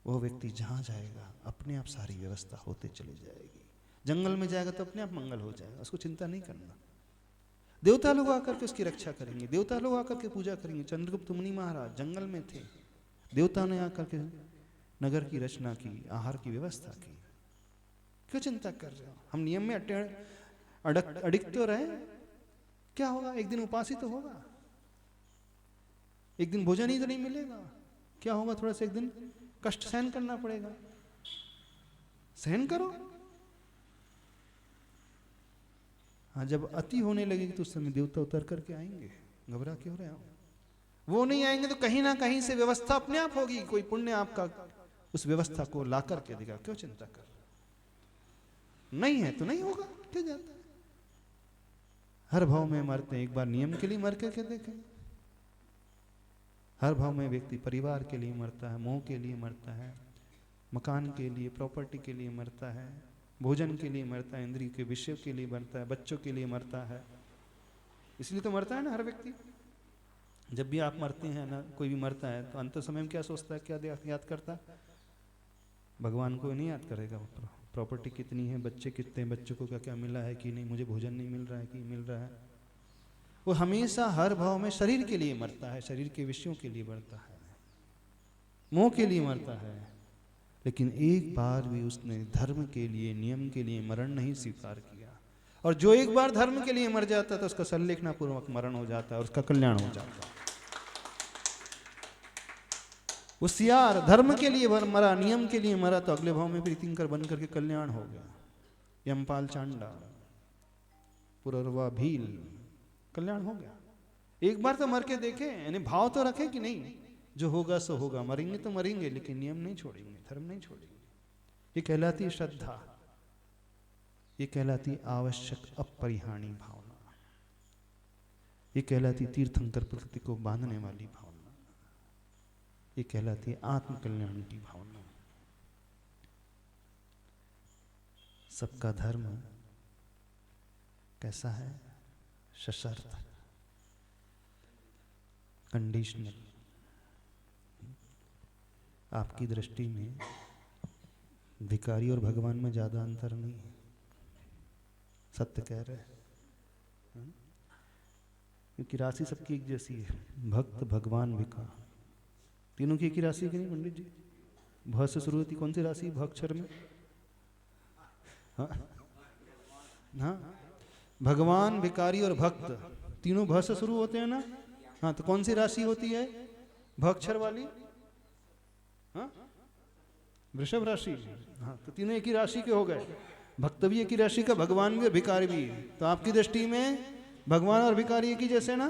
वो व्यक्ति जहां जाएगा अपने आप सारी व्यवस्था होते चली जाएगी। जंगल में जाएगा तो अपने आप मंगल हो जाएगा, उसको चिंता नहीं करना। देवता लोग आकर के उसकी रक्षा करेंगे, देवता लोग आकर के पूजा करेंगे। चंद्रगुप्त मुनि महाराज जंगल में थे, देवता ने आकर के नगर की रचना की, आहार की व्यवस्था की। क्यों चिंता कर रहे हो? हम नियम में अड़िग तो रहे, क्या होगा? एक दिन उपास ही तो होगा, एक दिन भोजन ही तो नहीं मिलेगा। क्या होगा? थोड़ा सा एक दिन कष्ट सहन करना पड़ेगा, सहन करो। हाँ, जब अति होने लगेगी तो उस समय देवता उतर करके आएंगे, घबरा क्यों रहे हो? वो नहीं आएंगे तो कहीं ना कहीं से व्यवस्था अपने आप होगी, कोई पुण्य आपका उस व्यवस्था को ला करके देगा। क्यों चिंता कर? नहीं है तो नहीं होगा, क्या जाता है? हर भाव में मरते हैं, एक बार नियम के लिए मर करके देखें। हर भाव में व्यक्ति परिवार के लिए मरता है, मोह के लिए मरता है, मकान के लिए, प्रॉपर्टी के लिए मरता है, भोजन के लिए मरता है, इंद्रिय के विषय के लिए मरता है, बच्चों के लिए मरता है। इसलिए तो मरता है ना हर व्यक्ति। जब भी आप मरते हैं ना, कोई भी मरता है तो अंत समय में क्या सोचता है, क्या याद करता है? भगवान को नहीं याद करेगा। प्रॉपर्टी कितनी है, बच्चे कितने, बच्चों को क्या क्या मिला है कि नहीं, मुझे भोजन नहीं मिल रहा है कि मिल रहा है। वो हमेशा हर भाव में शरीर के लिए मरता है, शरीर के विषयों के लिए मरता है, मोह के लिए मरता है। लेकिन एक बार भी उसने धर्म के लिए, नियम के लिए मरण नहीं स्वीकार किया। और जो एक बार धर्म के लिए मर जाता है तो उसका संलेखना पूर्वक मरण हो जाता है और उसका कल्याण हो जाता है। होशियार धर्म के लिए मरा, नियम के लिए मरा तो अगले भाव में प्रीतिंकर बन करके कल्याण हो गया। यमपाल चांडा, पुररवा भील, कल्याण हो गया। एक बार तो मर के देखे, यानी भाव तो रखे कि नहीं, जो होगा सो होगा, मरेंगे तो मरेंगे लेकिन नियम नहीं छोड़ेंगे, धर्म नहीं छोड़ेंगे। ये कहलाती श्रद्धा, ये कहलाती आवश्यक अपरिहार्य भावना, ये कहलाती तीर्थंकर प्रकृति को बांधने वाली भावना, ये कहलाती आत्म कल्याण की भावना। सबका धर्म कैसा है? सशर्त, कंडीशनल। आपकी दृष्टि में भिखारी और भगवान में ज्यादा अंतर नहीं है, सत्य कह रहे हैं। क्योंकि राशि सबकी एक जैसी है, भक्त, भगवान, भिखार, तीनों की एक ही राशि की नहीं पंडित जी? भ से शुरू होती कौन सी राशि? भक्षर में हाँ, भगवान, भिखारी और भक्त तीनों भ से शुरू होते हैं ना। हाँ, तो कौन सी राशि होती है भक्षर वाली? हाँ, वृषभ राशि। हाँ, तो तीनों एक ही राशि के हो गए। भक्त भी एक ही राशि का, भगवान भी और भिखारी भी। तो आपकी दृष्टि में भगवान और भिखारी एक ही जैसे ना?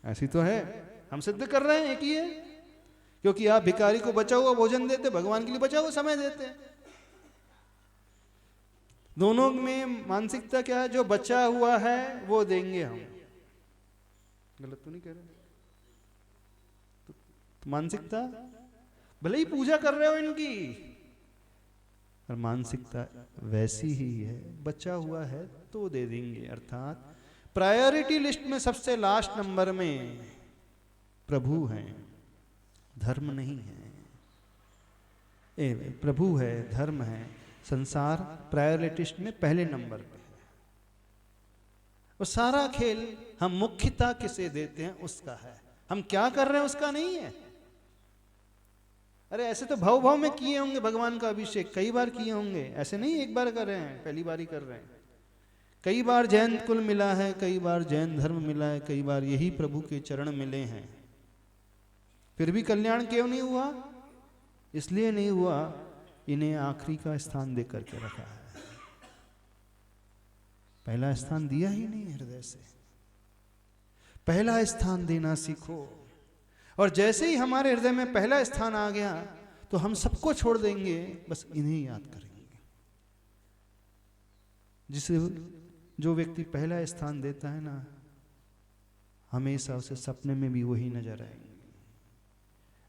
ऐसी तो है, हम सिद्ध कर रहे हैं एक ही है। क्योंकि आप भिखारी को बचा हुआ भोजन देते, भगवान के लिए बचा हुआ समय देते। दोनों में मानसिकता क्या है? जो बचा हुआ है वो देंगे हम। गलत तो नहीं कह रहे? तो मानसिकता, भले ही पूजा कर रहे हो इनकी, और मानसिकता वैसी ही है, बचा हुआ है तो दे देंगे। अर्थात प्रायोरिटी लिस्ट में सबसे लास्ट नंबर में प्रभु हैं, धर्म नहीं है। प्रभु है, धर्म है, संसार प्रायोरिटी लिस्ट में पहले नंबर पे है। और सारा खेल हम मुख्यता किसे देते हैं उसका है, हम क्या कर रहे हैं उसका नहीं है। अरे ऐसे तो भाव भाव में किए होंगे भगवान का अभिषेक, कई बार किए होंगे, ऐसे नहीं एक बार कर रहे हैं, पहली बार ही कर रहे हैं। कई बार जैन कुल मिला है, कई बार जैन धर्म मिला है, कई बार यही प्रभु के चरण मिले हैं, फिर भी कल्याण क्यों नहीं हुआ? इसलिए नहीं हुआ, इन्हें आखिरी का स्थान दे करके रखा है, पहला स्थान दिया ही नहीं हृदय से। पहला स्थान देना सीखो, और जैसे ही हमारे हृदय में पहला स्थान आ गया तो हम सबको छोड़ देंगे, बस इन्हें याद करेंगे। जिसे जो व्यक्ति पहला स्थान देता है ना, हमेशा उसे सपने में भी वही नजर आएंगे।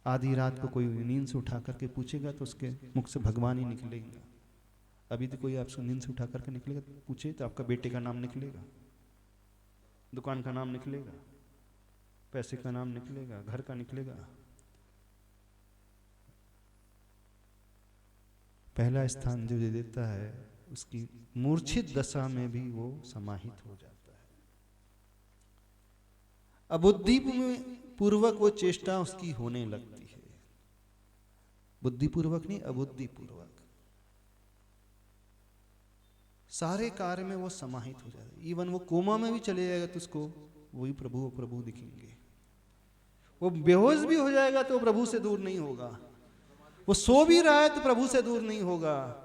आधी रात को कोई नींद से उठा करके पूछेगा तो उसके मुख से भगवान ही निकलेगा। अभी तो कोई आपसे नींद से उठा करके निकलेगा तो पूछे तो आपका बेटे का नाम निकलेगा, दुकान का नाम निकलेगा, पैसे का नाम निकलेगा, घर का निकलेगा। पहला स्थान जो दे देता है उसकी मूर्छित दशा में भी वो समाहित हो जाता है। अबुद्धि पूर्वक वो चेष्टा उसकी होने लगती है, बुद्धिपूर्वक नहीं, अबुद्धिपूर्वक सारे कार्य में वो समाहित हो जाता है। इवन वो कोमा में भी चले जाएगा तो उसको वही प्रभु प्रभु दिखेंगे। वो बेहोश भी हो जाएगा तो प्रभु से दूर नहीं होगा, वो सो भी रहा है तो प्रभु से दूर नहीं होगा।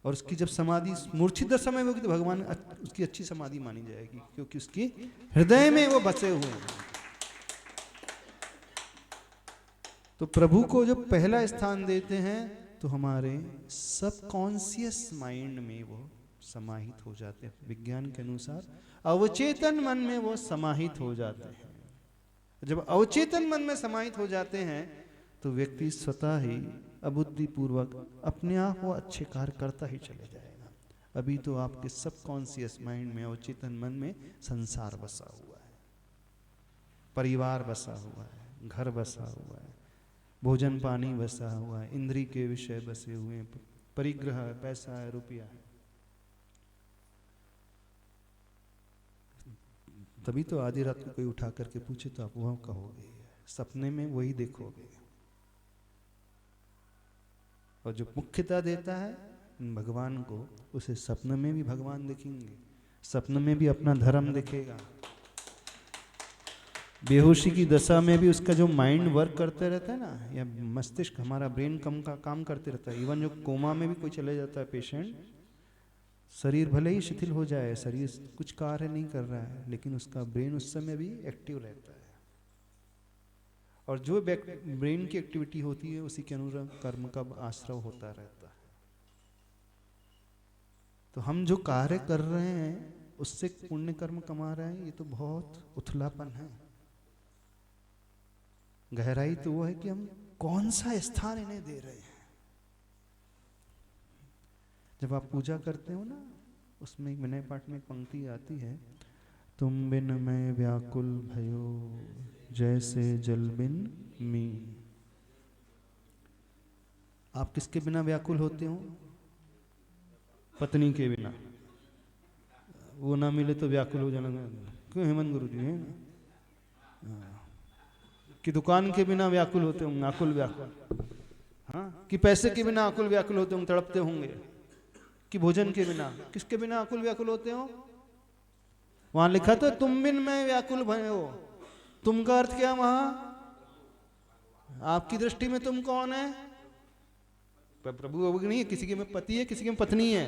और उसकी जब समाधि मूर्छित दशा में होगी तो भगवान उसकी अच्छी समाधि मानी जाएगी, क्योंकि उसके हृदय में वो बसे हुए हैं। तो प्रभु को जब पहला स्थान देते हैं तो हमारे सबकॉन्शियस माइंड में वो समाहित हो जाते हैं। विज्ञान के अनुसार अवचेतन मन में वो समाहित हो जाते हैं। जब अवचेतन मन में समाहित हो जाते हैं तो व्यक्ति स्वतः ही अबुद्धिपूर्वक अपने आप वो अच्छे कार्य करता ही चले जाएगा। अभी तो आपके सबकॉन्शियस माइंड में, अवचेतन मन में संसार बसा हुआ है, परिवार बसा हुआ है, घर बसा हुआ है, भोजन पानी बसा हुआ है, इंद्री के विषय बसे हुए हैं, परिग्रह है, पैसा है, रुपया है। तभी तो आधी रात को कोई उठा करके पूछे तो आप वह कहोगे, सपने में वही देखोगे। और जो मुख्यता देता है भगवान को, उसे सपने में भी भगवान दिखेंगे, सपने में भी अपना धर्म दिखेगा। बेहोशी की दशा में भी उसका जो माइंड वर्क करते रहता है ना, या मस्तिष्क हमारा ब्रेन कम का काम करते रहता है। इवन जो कोमा में भी कोई चले जाता है पेशेंट, शरीर भले ही शिथिल हो जाए, शरीर कुछ कार्य नहीं कर रहा है, लेकिन उसका ब्रेन उस समय भी एक्टिव रहता है। और जो ब्रेन की एक्टिविटी होती है उसी के अनुसार कर्म का आश्रव होता रहता है। तो हम जो कार्य कर रहे हैं उससे पुण्य कर्म कमा रहे हैं, ये तो बहुत उथलापन है। गहराई तो वो है कि हम कौन सा स्थान इन्हें दे रहे हैं। जब आप पूजा करते हो ना, उसमें एक विनय पाठ में एक पंक्ति आती है, तुम बिन मैं व्याकुल भयो जैसे जल बिन मी। आप किसके बिना व्याकुल होते हो? पत्नी के बिना। वो ना मिले तो व्याकुल हो जाना। क्यों हेमंत गुरु जी है कि दुकान के बिना व्याकुल होते होंगे, आकुल व्याकुल। हाँ, कि पैसे के बिना आकुल व्याकुल होते होंगे, तड़पते होंगे। कि भोजन के बिना, किसके बिना आकुल व्याकुल होते हो? वहां लिखा तो तुम बिन मैं व्याकुल भयो। तुम का अर्थ क्या वहां? आपकी दृष्टि में तुम कौन है? प्रभु नहीं है, किसी के में पति है, किसी के में पत्नी है,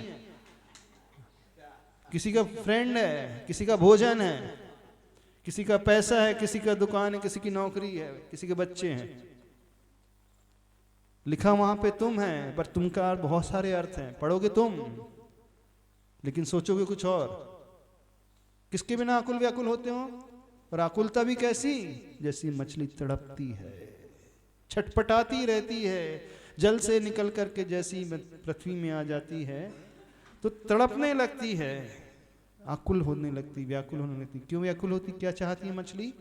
किसी का फ्रेंड है, किसी का भोजन है, किसी का पैसा है, किसी का दुकान है, किसी की नौकरी है, किसी के बच्चे हैं। लिखा वहां पे तुम है, पर तुम का बहुत सारे अर्थ हैं, पढ़ोगे तुम लेकिन सोचोगे कुछ और। किसके बिना आकुल व्याकुल होते हो? और आकुलता भी कैसी? जैसी मछली तड़पती है, छटपटाती रहती है, जल से निकल करके जैसी पृथ्वी में आ जाती है तो तड़पने लगती है, आकुल होने लगती, व्याकुल होने लगती। क्यों व्याकुल होती? क्या चाहती है मछली?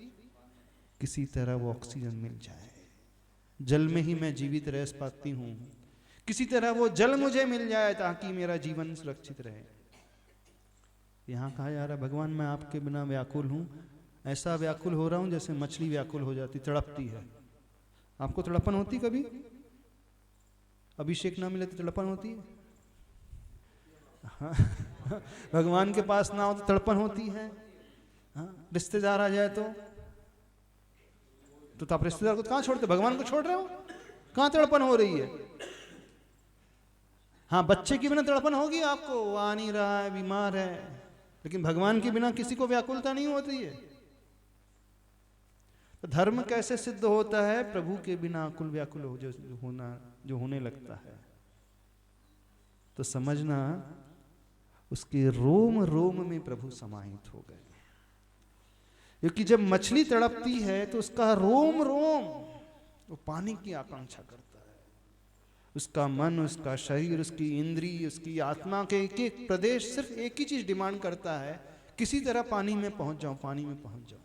किसी तरह वो ऑक्सीजन मिल जाए, जल में ही मैं जीवित रह पाती हूँ, किसी तरह वो जल मुझे मिल जाए ताकि मेरा जीवन सुरक्षित रहे। यहाँ कहा जा रहा है भगवान मैं आपके बिना व्याकुल हूँ, ऐसा व्याकुल हो रहा हूँ जैसे मछली व्याकुल हो जाती, तड़पती है। आपको तड़पन होती कभी? अभिषेक ना मिले तो तड़पन होती है? हाँ। भगवान के पास ना हो तो तड़पन होती है। हाँ। रिश्तेदार आ जाए तो आप रिश्तेदार को कहाँ छोड़ते? भगवान को छोड़ रहे हो? कहाँ तड़पन हो रही है? हाँ, बच्चे के बिना तड़पन होगी आपको, वो आ नहीं रहा है, बीमार है, लेकिन भगवान के बिना किसी को व्याकुलता नहीं होती है। तो धर्म कैसे सिद्ध होता है? प्रभु के बिना आकुल व्याकुल हो जो होने लगता है। तो समझना उसके रोम रोम में प्रभु समाहित हो गए। क्योंकि जब मछली तड़पती है तो उसका रोम रोम वो पानी की आकांक्षा करता है। उसका मन, उसका शरीर, उसकी इंद्री, उसकी आत्मा के एक एक प्रदेश सिर्फ एक ही चीज डिमांड करता है, किसी तरह पानी में पहुंच जाऊं, पानी में पहुंच जाऊं।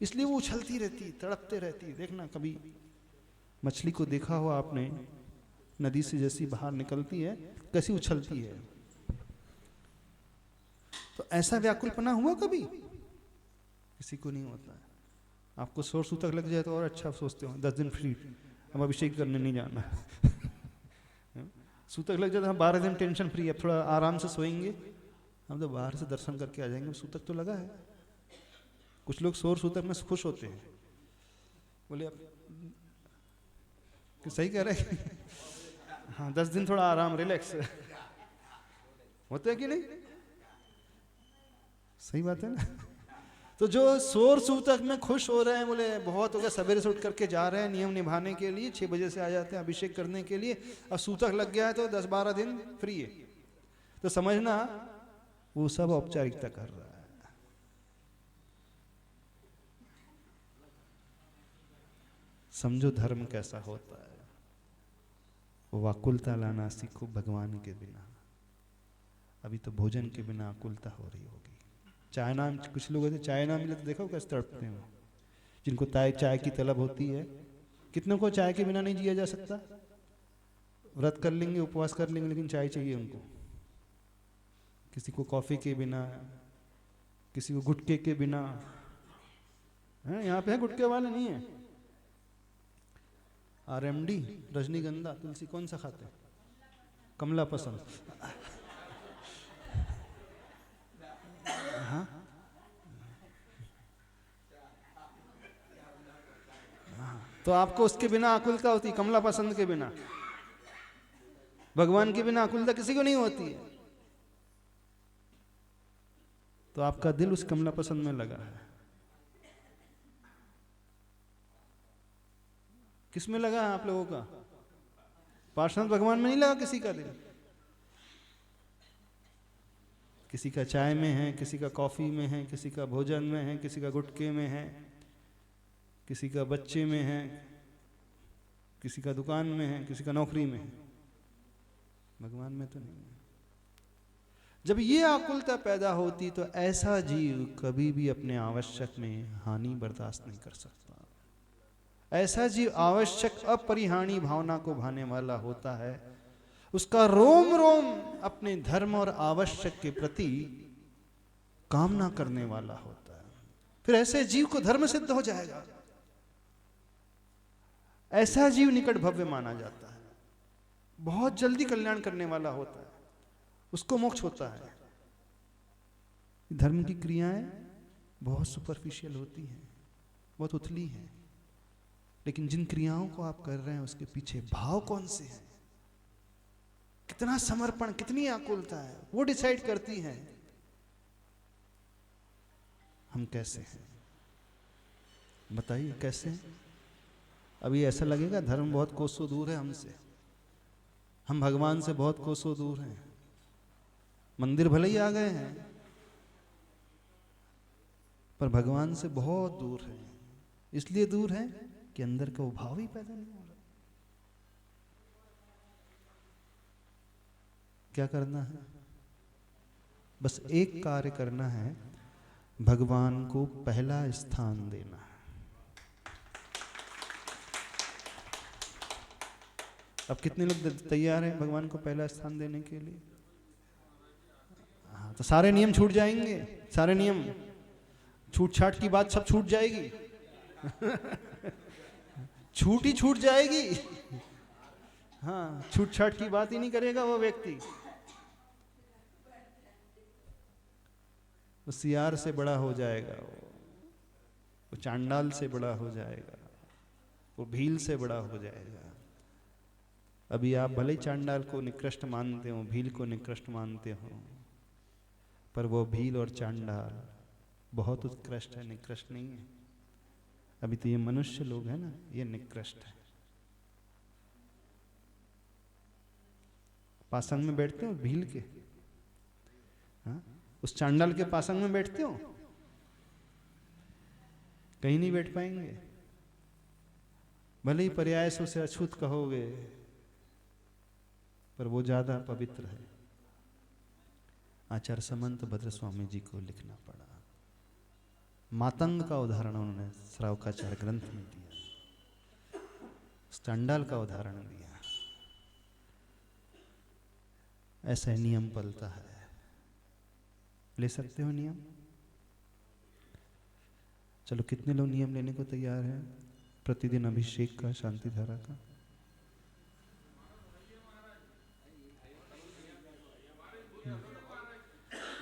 इसलिए वो उछलती रहती, तड़पते रहती। देखना कभी मछली को देखा हो आपने, नदी से जैसी बाहर निकलती है कैसी उछलती है। तो ऐसा व्याकुलपना हुआ कभी? किसी को नहीं होता है। आपको सोर सूतक लग जाए तो और अच्छा सोचते हो 10 दिन फ्री, हम अभिषेक करने नहीं जाना। सूतक लग जाए तो हम 12 दिन टेंशन फ्री है, थोड़ा आराम से सोएंगे, हम तो बाहर से दर्शन करके आ जाएंगे, सूतक तो लगा है। कुछ लोग सोर सूतक में खुश होते हैं, बोले आप कि सही कह रहे हैं। हाँ, 10 दिन थोड़ा आराम, रिलैक्स होते हैं कि नहीं? सही बात है ना। तो जो सोर सूतक में खुश हो रहे हैं, बोले बहुत हो गया, सवेरे से उठ करके जा रहे हैं नियम निभाने के लिए, 6 बजे से आ जाते हैं अभिषेक करने के लिए, अब सूतक लग गया है तो 10-12 दिन फ्री है, तो समझना वो सब औपचारिकता कर रहा है। समझो धर्म कैसा होता है। वाकुलता लाना सीखो भगवान के बिना। अभी तो भोजन के बिना आकुलता हो रही होगी। चाय ना, कुछ लोग ऐसे चाय ना मिले तो देखो कैसे तड़पते हैं, जिनको चाय की तलब होती है। कितनों को चाय के बिना नहीं जिया जा सकता? व्रत कर लेंगे, उपवास कर लेंगे, लेकिन चाय चाहिए उनको। किसी को कॉफी के बिना, किसी को गुटके के बिना है। यहाँ पे है गुटके वाले नहीं है। RMD, रजनीगंधा, तुलसी कौन सा खाते हैं? कमला पसंद। हाँ? तो आपको उसके बिना आकुलता होती, कमला पसंद के बिना। भगवान के बिना आकुलता किसी को नहीं होती है। तो आपका दिल उस कमला पसंद में लगा है। किस में लगा है आप लोगों का? पार्षद भगवान में नहीं लगा किसी का दिल। किसी का चाय में है, किसी का कॉफी में है, किसी का भोजन में है, किसी का गुटके में है, किसी का बच्चे में है, किसी का दुकान में है, किसी का नौकरी में है। भगवान में तो नहीं है। जब ये आकुलता पैदा होती तो ऐसा जीव कभी भी अपने आवश्यक में हानि बर्दाश्त नहीं कर सकता। ऐसा जीव आवश्यक अपरिहानी भावना को भाने वाला होता है। उसका रोम रोम अपने धर्म और आवश्यक के प्रति कामना करने वाला होता है। फिर ऐसे जीव को धर्म सिद्ध हो जाएगा। ऐसा जीव निकट भव्य माना जाता है, बहुत जल्दी कल्याण करने वाला होता है, उसको मोक्ष होता है। धर्म की क्रियाएं बहुत सुपरफिशियल होती हैं, बहुत उथली हैं, लेकिन जिन क्रियाओं को आप कर रहे हैं उसके पीछे भाव कौन से हैं, कितना समर्पण, कितनी आकुलता है, वो डिसाइड करती हैं हम कैसे हैं। बताइए कैसे हैं? अभी ऐसा लगेगा धर्म बहुत कोसों दूर है हमसे, हम भगवान से बहुत कोसों दूर हैं। मंदिर भले ही आ गए हैं पर भगवान से बहुत दूर है। इसलिए दूर है कि अंदर का वो भाव ही पैदा नहीं हो रहा। क्या करना है? बस एक कार्य करना है, भगवान को पहला स्थान देना है। अब कितने लोग तैयार हैं भगवान को पहला स्थान देने के लिए? हाँ, तो सारे नियम छूट जाएंगे, सारे नियम, छूट छाट की बात सब छूट जाएगी। छूट ही छूट जाएगी। हाँ, छूट छाट की बात ही नहीं करेगा वो व्यक्ति। वो सियार से बड़ा हो जाएगा, वो चांडाल से बड़ा हो जाएगा, वो भील से बड़ा हो जाएगा। अभी आप भले ही चांडाल को निकृष्ट मानते हो, भील को निकृष्ट मानते हो, पर वो भील और चांडाल बहुत उत्कृष्ट है, निकृष्ट नहीं है। अभी तो ये मनुष्य लोग हैं ना, ये निकृष्ट है। पासंग में बैठते हो भील के? हाँ? उस चांडाल के पासंग में बैठते हो? कहीं नहीं बैठ पाएंगे। भले ही पर्याय से उसे अछूत कहोगे, पर वो ज्यादा पवित्र है। आचार्य समंत भद्र स्वामी जी को लिखना पड़ा। मातंग का उदाहरण उन्होंने श्रावकाचार्य ग्रंथ में दिया, चांडाल का उदाहरण दिया। ऐसा नियम पलता है। ले सकते हो नियम? चलो, कितने लोग नियम लेने को तैयार हैं? प्रतिदिन अभिषेक का, शांति धारा का।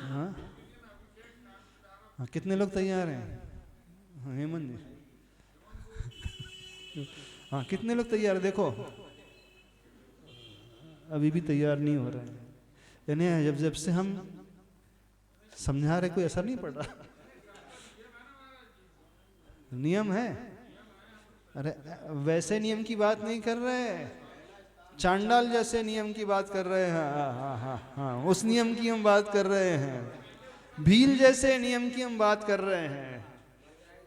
हाँ हाँ, कितने लोग तैयार हैं? हाँ, हेमंत जी। हाँ, कितने लोग तैयार? देखो, अभी भी तैयार नहीं हो रहे हैं। यानी जब जब से हम समझा रहे, कोई असर नहीं पड़ रहा। नियम है, अरे वैसे नियम की बात नहीं कर रहे, चांडाल जैसे नियम की बात कर रहे हैं। हाँ हाँ हाँ हाँ, उस नियम की हम बात कर रहे हैं। भील जैसे नियम की हम बात कर रहे हैं।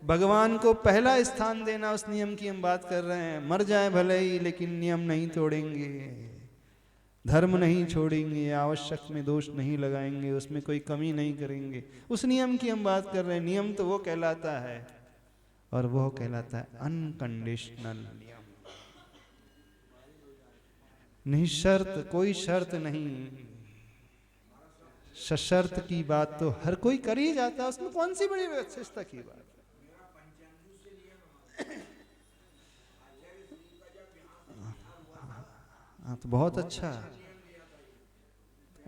भगवान को पहला स्थान देना, उस नियम की हम बात कर रहे हैं। मर जाए भले ही, लेकिन नियम नहीं तोड़ेंगे, धर्म नहीं छोड़ेंगे, आवश्यक में दोष नहीं लगाएंगे, उसमें कोई कमी नहीं करेंगे। उस नियम की हम बात कर रहे हैं। नियम तो वो कहलाता है, और वो कहलाता है अनकंडीशनल नियम। निशर्त, कोई शर्त नहीं। सशर्त की बात तो हर कोई कर ही जाता है, उसमें कौन सी बड़ी विशेषता की बात? हाँ, तो बहुत अच्छा।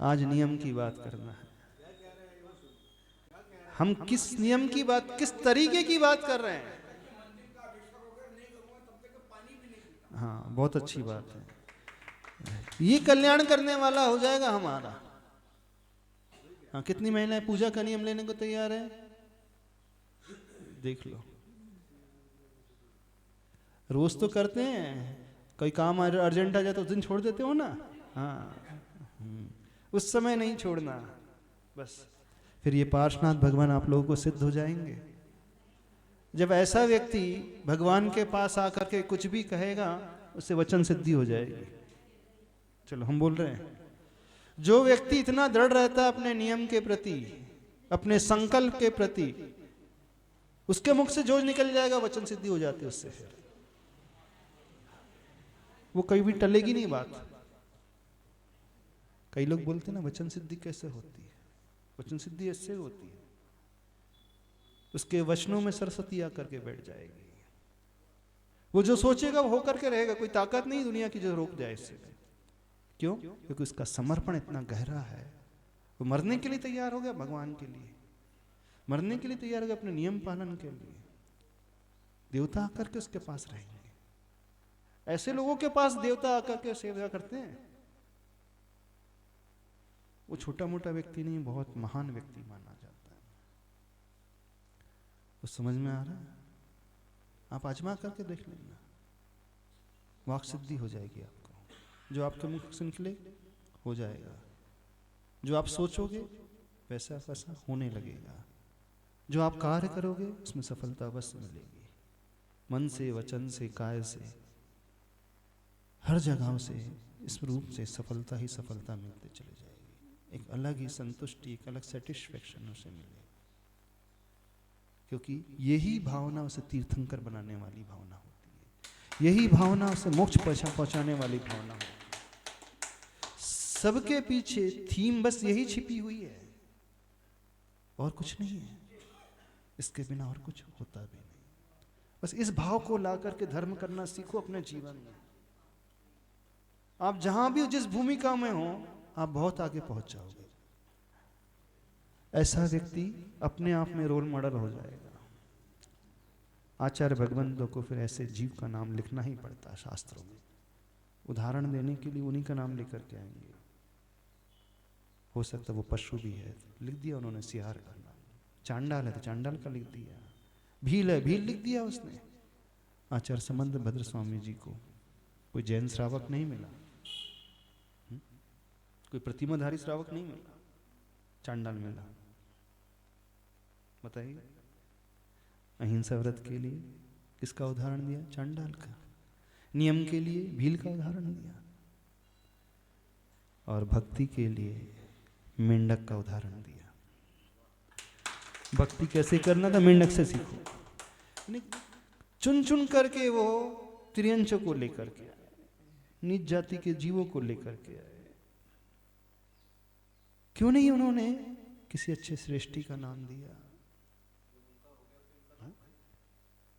आज नियम की बात करना है। हम किस नियम की बात, किस तरीके की बात कर रहे हैं? हाँ, बहुत अच्छी बात है। ये कल्याण करने वाला हो जाएगा हमारा। हाँ, कितनी महिलाएं पूजा का नियम लेने को तैयार है? देख लो, रोज तो करते हैं, कोई काम अर्जेंट आ जाए तो उस दिन छोड़ देते हो ना। हाँ, उस समय नहीं छोड़ना बस। फिर ये पार्श्वनाथ भगवान आप लोगों को सिद्ध हो जाएंगे। जब ऐसा व्यक्ति भगवान के पास आकर के कुछ भी कहेगा, उससे वचन सिद्धि हो जाएगी। चलो, हम बोल रहे हैं, जो व्यक्ति इतना दृढ़ रहता है अपने नियम के प्रति, अपने संकल्प के प्रति, उसके मुख से जो निकल जाएगा वचन सिद्धि हो जाती है उससे। वो कहीं भी टलेगी नहीं बात। कई लोग बोलते हैं ना, वचन सिद्धि कैसे होती है? वचन सिद्धि ऐसे होती है, उसके वचनों में सरस्वती आकर के बैठ जाएगी। वो जो सोचेगा वो होकर के रहेगा। कोई ताकत नहीं दुनिया की जो रोक जाए इससे। क्यों? क्योंकि उसका समर्पण इतना गहरा है। वो मरने के लिए तैयार हो गया भगवान के लिए, मरने के लिए तैयार हो गया अपने नियम पालन के लिए। देवता आकर के उसके पास रहेंगे। ऐसे लोगों के पास देवता आकर के सेवा करते हैं। वो छोटा मोटा व्यक्ति नहीं, बहुत महान व्यक्ति माना जाता है। वो समझ में आ रहा है? आप आजमा करके देख लेना। वाक सिद्धि हो जाएगी आपको। जो आपके मुख से निकले हो जाएगा, जो आप सोचोगे वैसा वैसा होने लगेगा, जो आप कार्य करोगे उसमें सफलता अवश्य मिलेगी। मन से, वचन से, काया से, हर जगह से, इस रूप से सफलता ही सफलता मिलते चले जाएगी। एक अलग ही संतुष्टि, एक अलग सेटिस्फेक्शन उसे मिलेगी, क्योंकि यही भावना उसे तीर्थंकर बनाने वाली भावना होती है। यही भावना उसे मोक्ष पहुंचाने वाली भावना होती है। सबके पीछे थीम बस यही छिपी हुई है और कुछ नहीं है, इसके बिना और कुछ होता भी नहीं। बस इस भाव को ला करके धर्म करना सीखो अपने जीवन में। आप जहां भी जिस भूमिका में हो आप बहुत आगे पहुंच जाओगे। ऐसा व्यक्ति अपने आप में रोल मॉडल हो जाएगा। आचार्य भगवंतों को फिर ऐसे जीव का नाम लिखना ही पड़ता है शास्त्रों में। उदाहरण देने के लिए उन्हीं का नाम लेकर के आएंगे। हो सकता वो पशु भी है, लिख दिया उन्होंने सियार का नाम। चांडाल है तो चांडाल का लिख दिया। भील है, भील लिख दिया उसने। आचार्य समंत भद्र स्वामी जी को कोई जैन श्रावक नहीं मिला, कोई प्रतिमाधारी श्रावक नहीं मिला, चांडाल मिला। बताइए, अहिंसा व्रत के लिए किसका उदाहरण दिया? चांडाल का। नियम के लिए भील का उदाहरण दिया, और भक्ति के लिए मेंढक का उदाहरण दिया। भक्ति कैसे करना था मेंढक से सीखो। चुन चुन करके वो त्रियंचों को लेकर के आए, नीच जाति के जीवों को लेकर के आए। क्यों नहीं उन्होंने किसी अच्छे श्रेष्ठी का नाम दिया?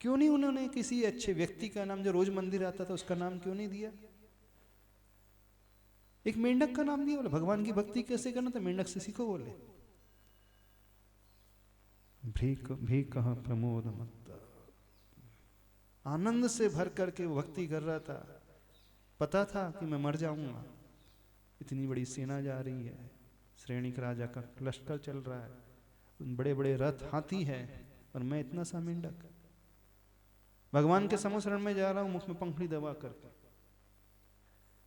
क्यों नहीं उन्होंने किसी अच्छे व्यक्ति का नाम, जो रोज मंदिर आता था उसका नाम क्यों नहीं दिया? एक मेंढक का नाम दिया। बोले भगवान की भक्ति कैसे करना था, मेंढक से सीखो। बोले भी कहा प्रमोद मत्ता, आनंद से भर करके वो भक्ति कर रहा था। पता था कि मैं मर जाऊंगा, इतनी बड़ी सेना जा रही है, श्रेणिक राजा का लश्कर चल रहा है, बड़े बड़े रथ हाथी है, और मैं इतना सा मेंढक भगवान के समशरण में जा रहा हूं, मुख में पंखुड़ी दबा करके।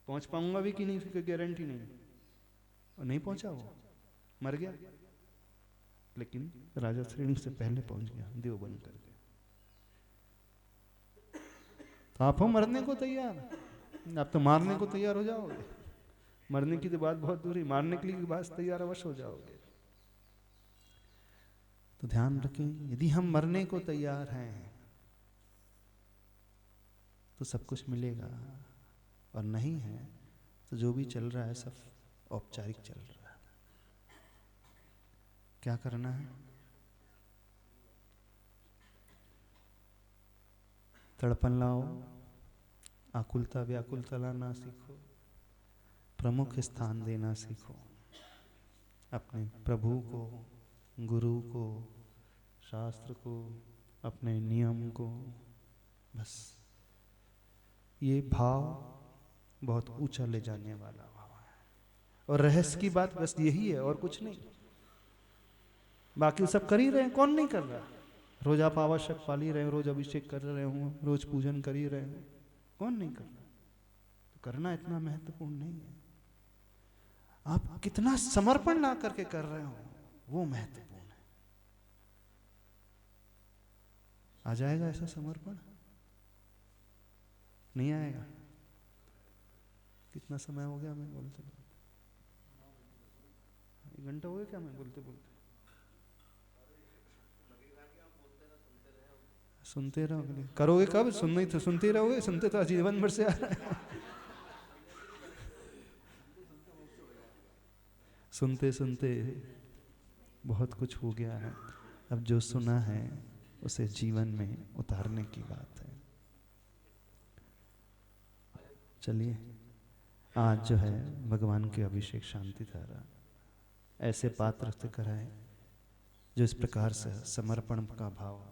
पहुंच पाऊंगा भी कि नहीं, कोई गारंटी नहीं। और नहीं पहुंचा, वो मर गया। लेकिन राजा श्रेणी से पहले पहुंच गया, देव बन करके। तो आप हो मरने को तैयार? आप तो मारने को तैयार हो जाओगे। मरने की तो बात बहुत दूर है, मारने के लिए बात तैयार अवश्य हो जाओगे। तो ध्यान रखें, यदि हम मरने को तैयार हैं तो सब कुछ मिलेगा, और नहीं है तो जो भी चल रहा है सब औपचारिक चल रहा है। क्या करना है? तड़पन लाओ, आकुलता व्याकुलता लाना सीखो, प्रमुख स्थान देना सीखो अपने प्रभु को, गुरु को, शास्त्र को, अपने नियम को। बस ये भाव बहुत ऊंचा ले जाने वाला भाव है, और रहस्य की बात बस यही है और कुछ नहीं। बाकी सब कर ही रहे हैं, कौन नहीं कर रहा? रोज आप आवश्यक पाल ही रहे हो, रोज अभिषेक कर रहे हो, रोज पूजन कर ही रहे हो, कौन नहीं कर रहा? तो करना इतना महत्वपूर्ण नहीं है, आप कितना समर्पण ला करके कर रहे हो वो महत्वपूर्ण है। आ जाएगा ऐसा समर्पण? नहीं आएगा। कितना समय हो गया मैं बोलते बोलते? 1 घंटा हो गया क्या मैं बोलते बोलते? सुनते रहोगे, करोगे कब? सुनना ही तो, सुनते रहोगे। सुनते तो जीवन भर से आ रहा है। सुनते सुनते बहुत कुछ हो गया है। अब जो सुना है उसे जीवन में उतारने की बात है। चलिए, आज जो है भगवान के अभिषेक शांति धारा ऐसे पात्र से कराए जो इस प्रकार से समर्पण का भाव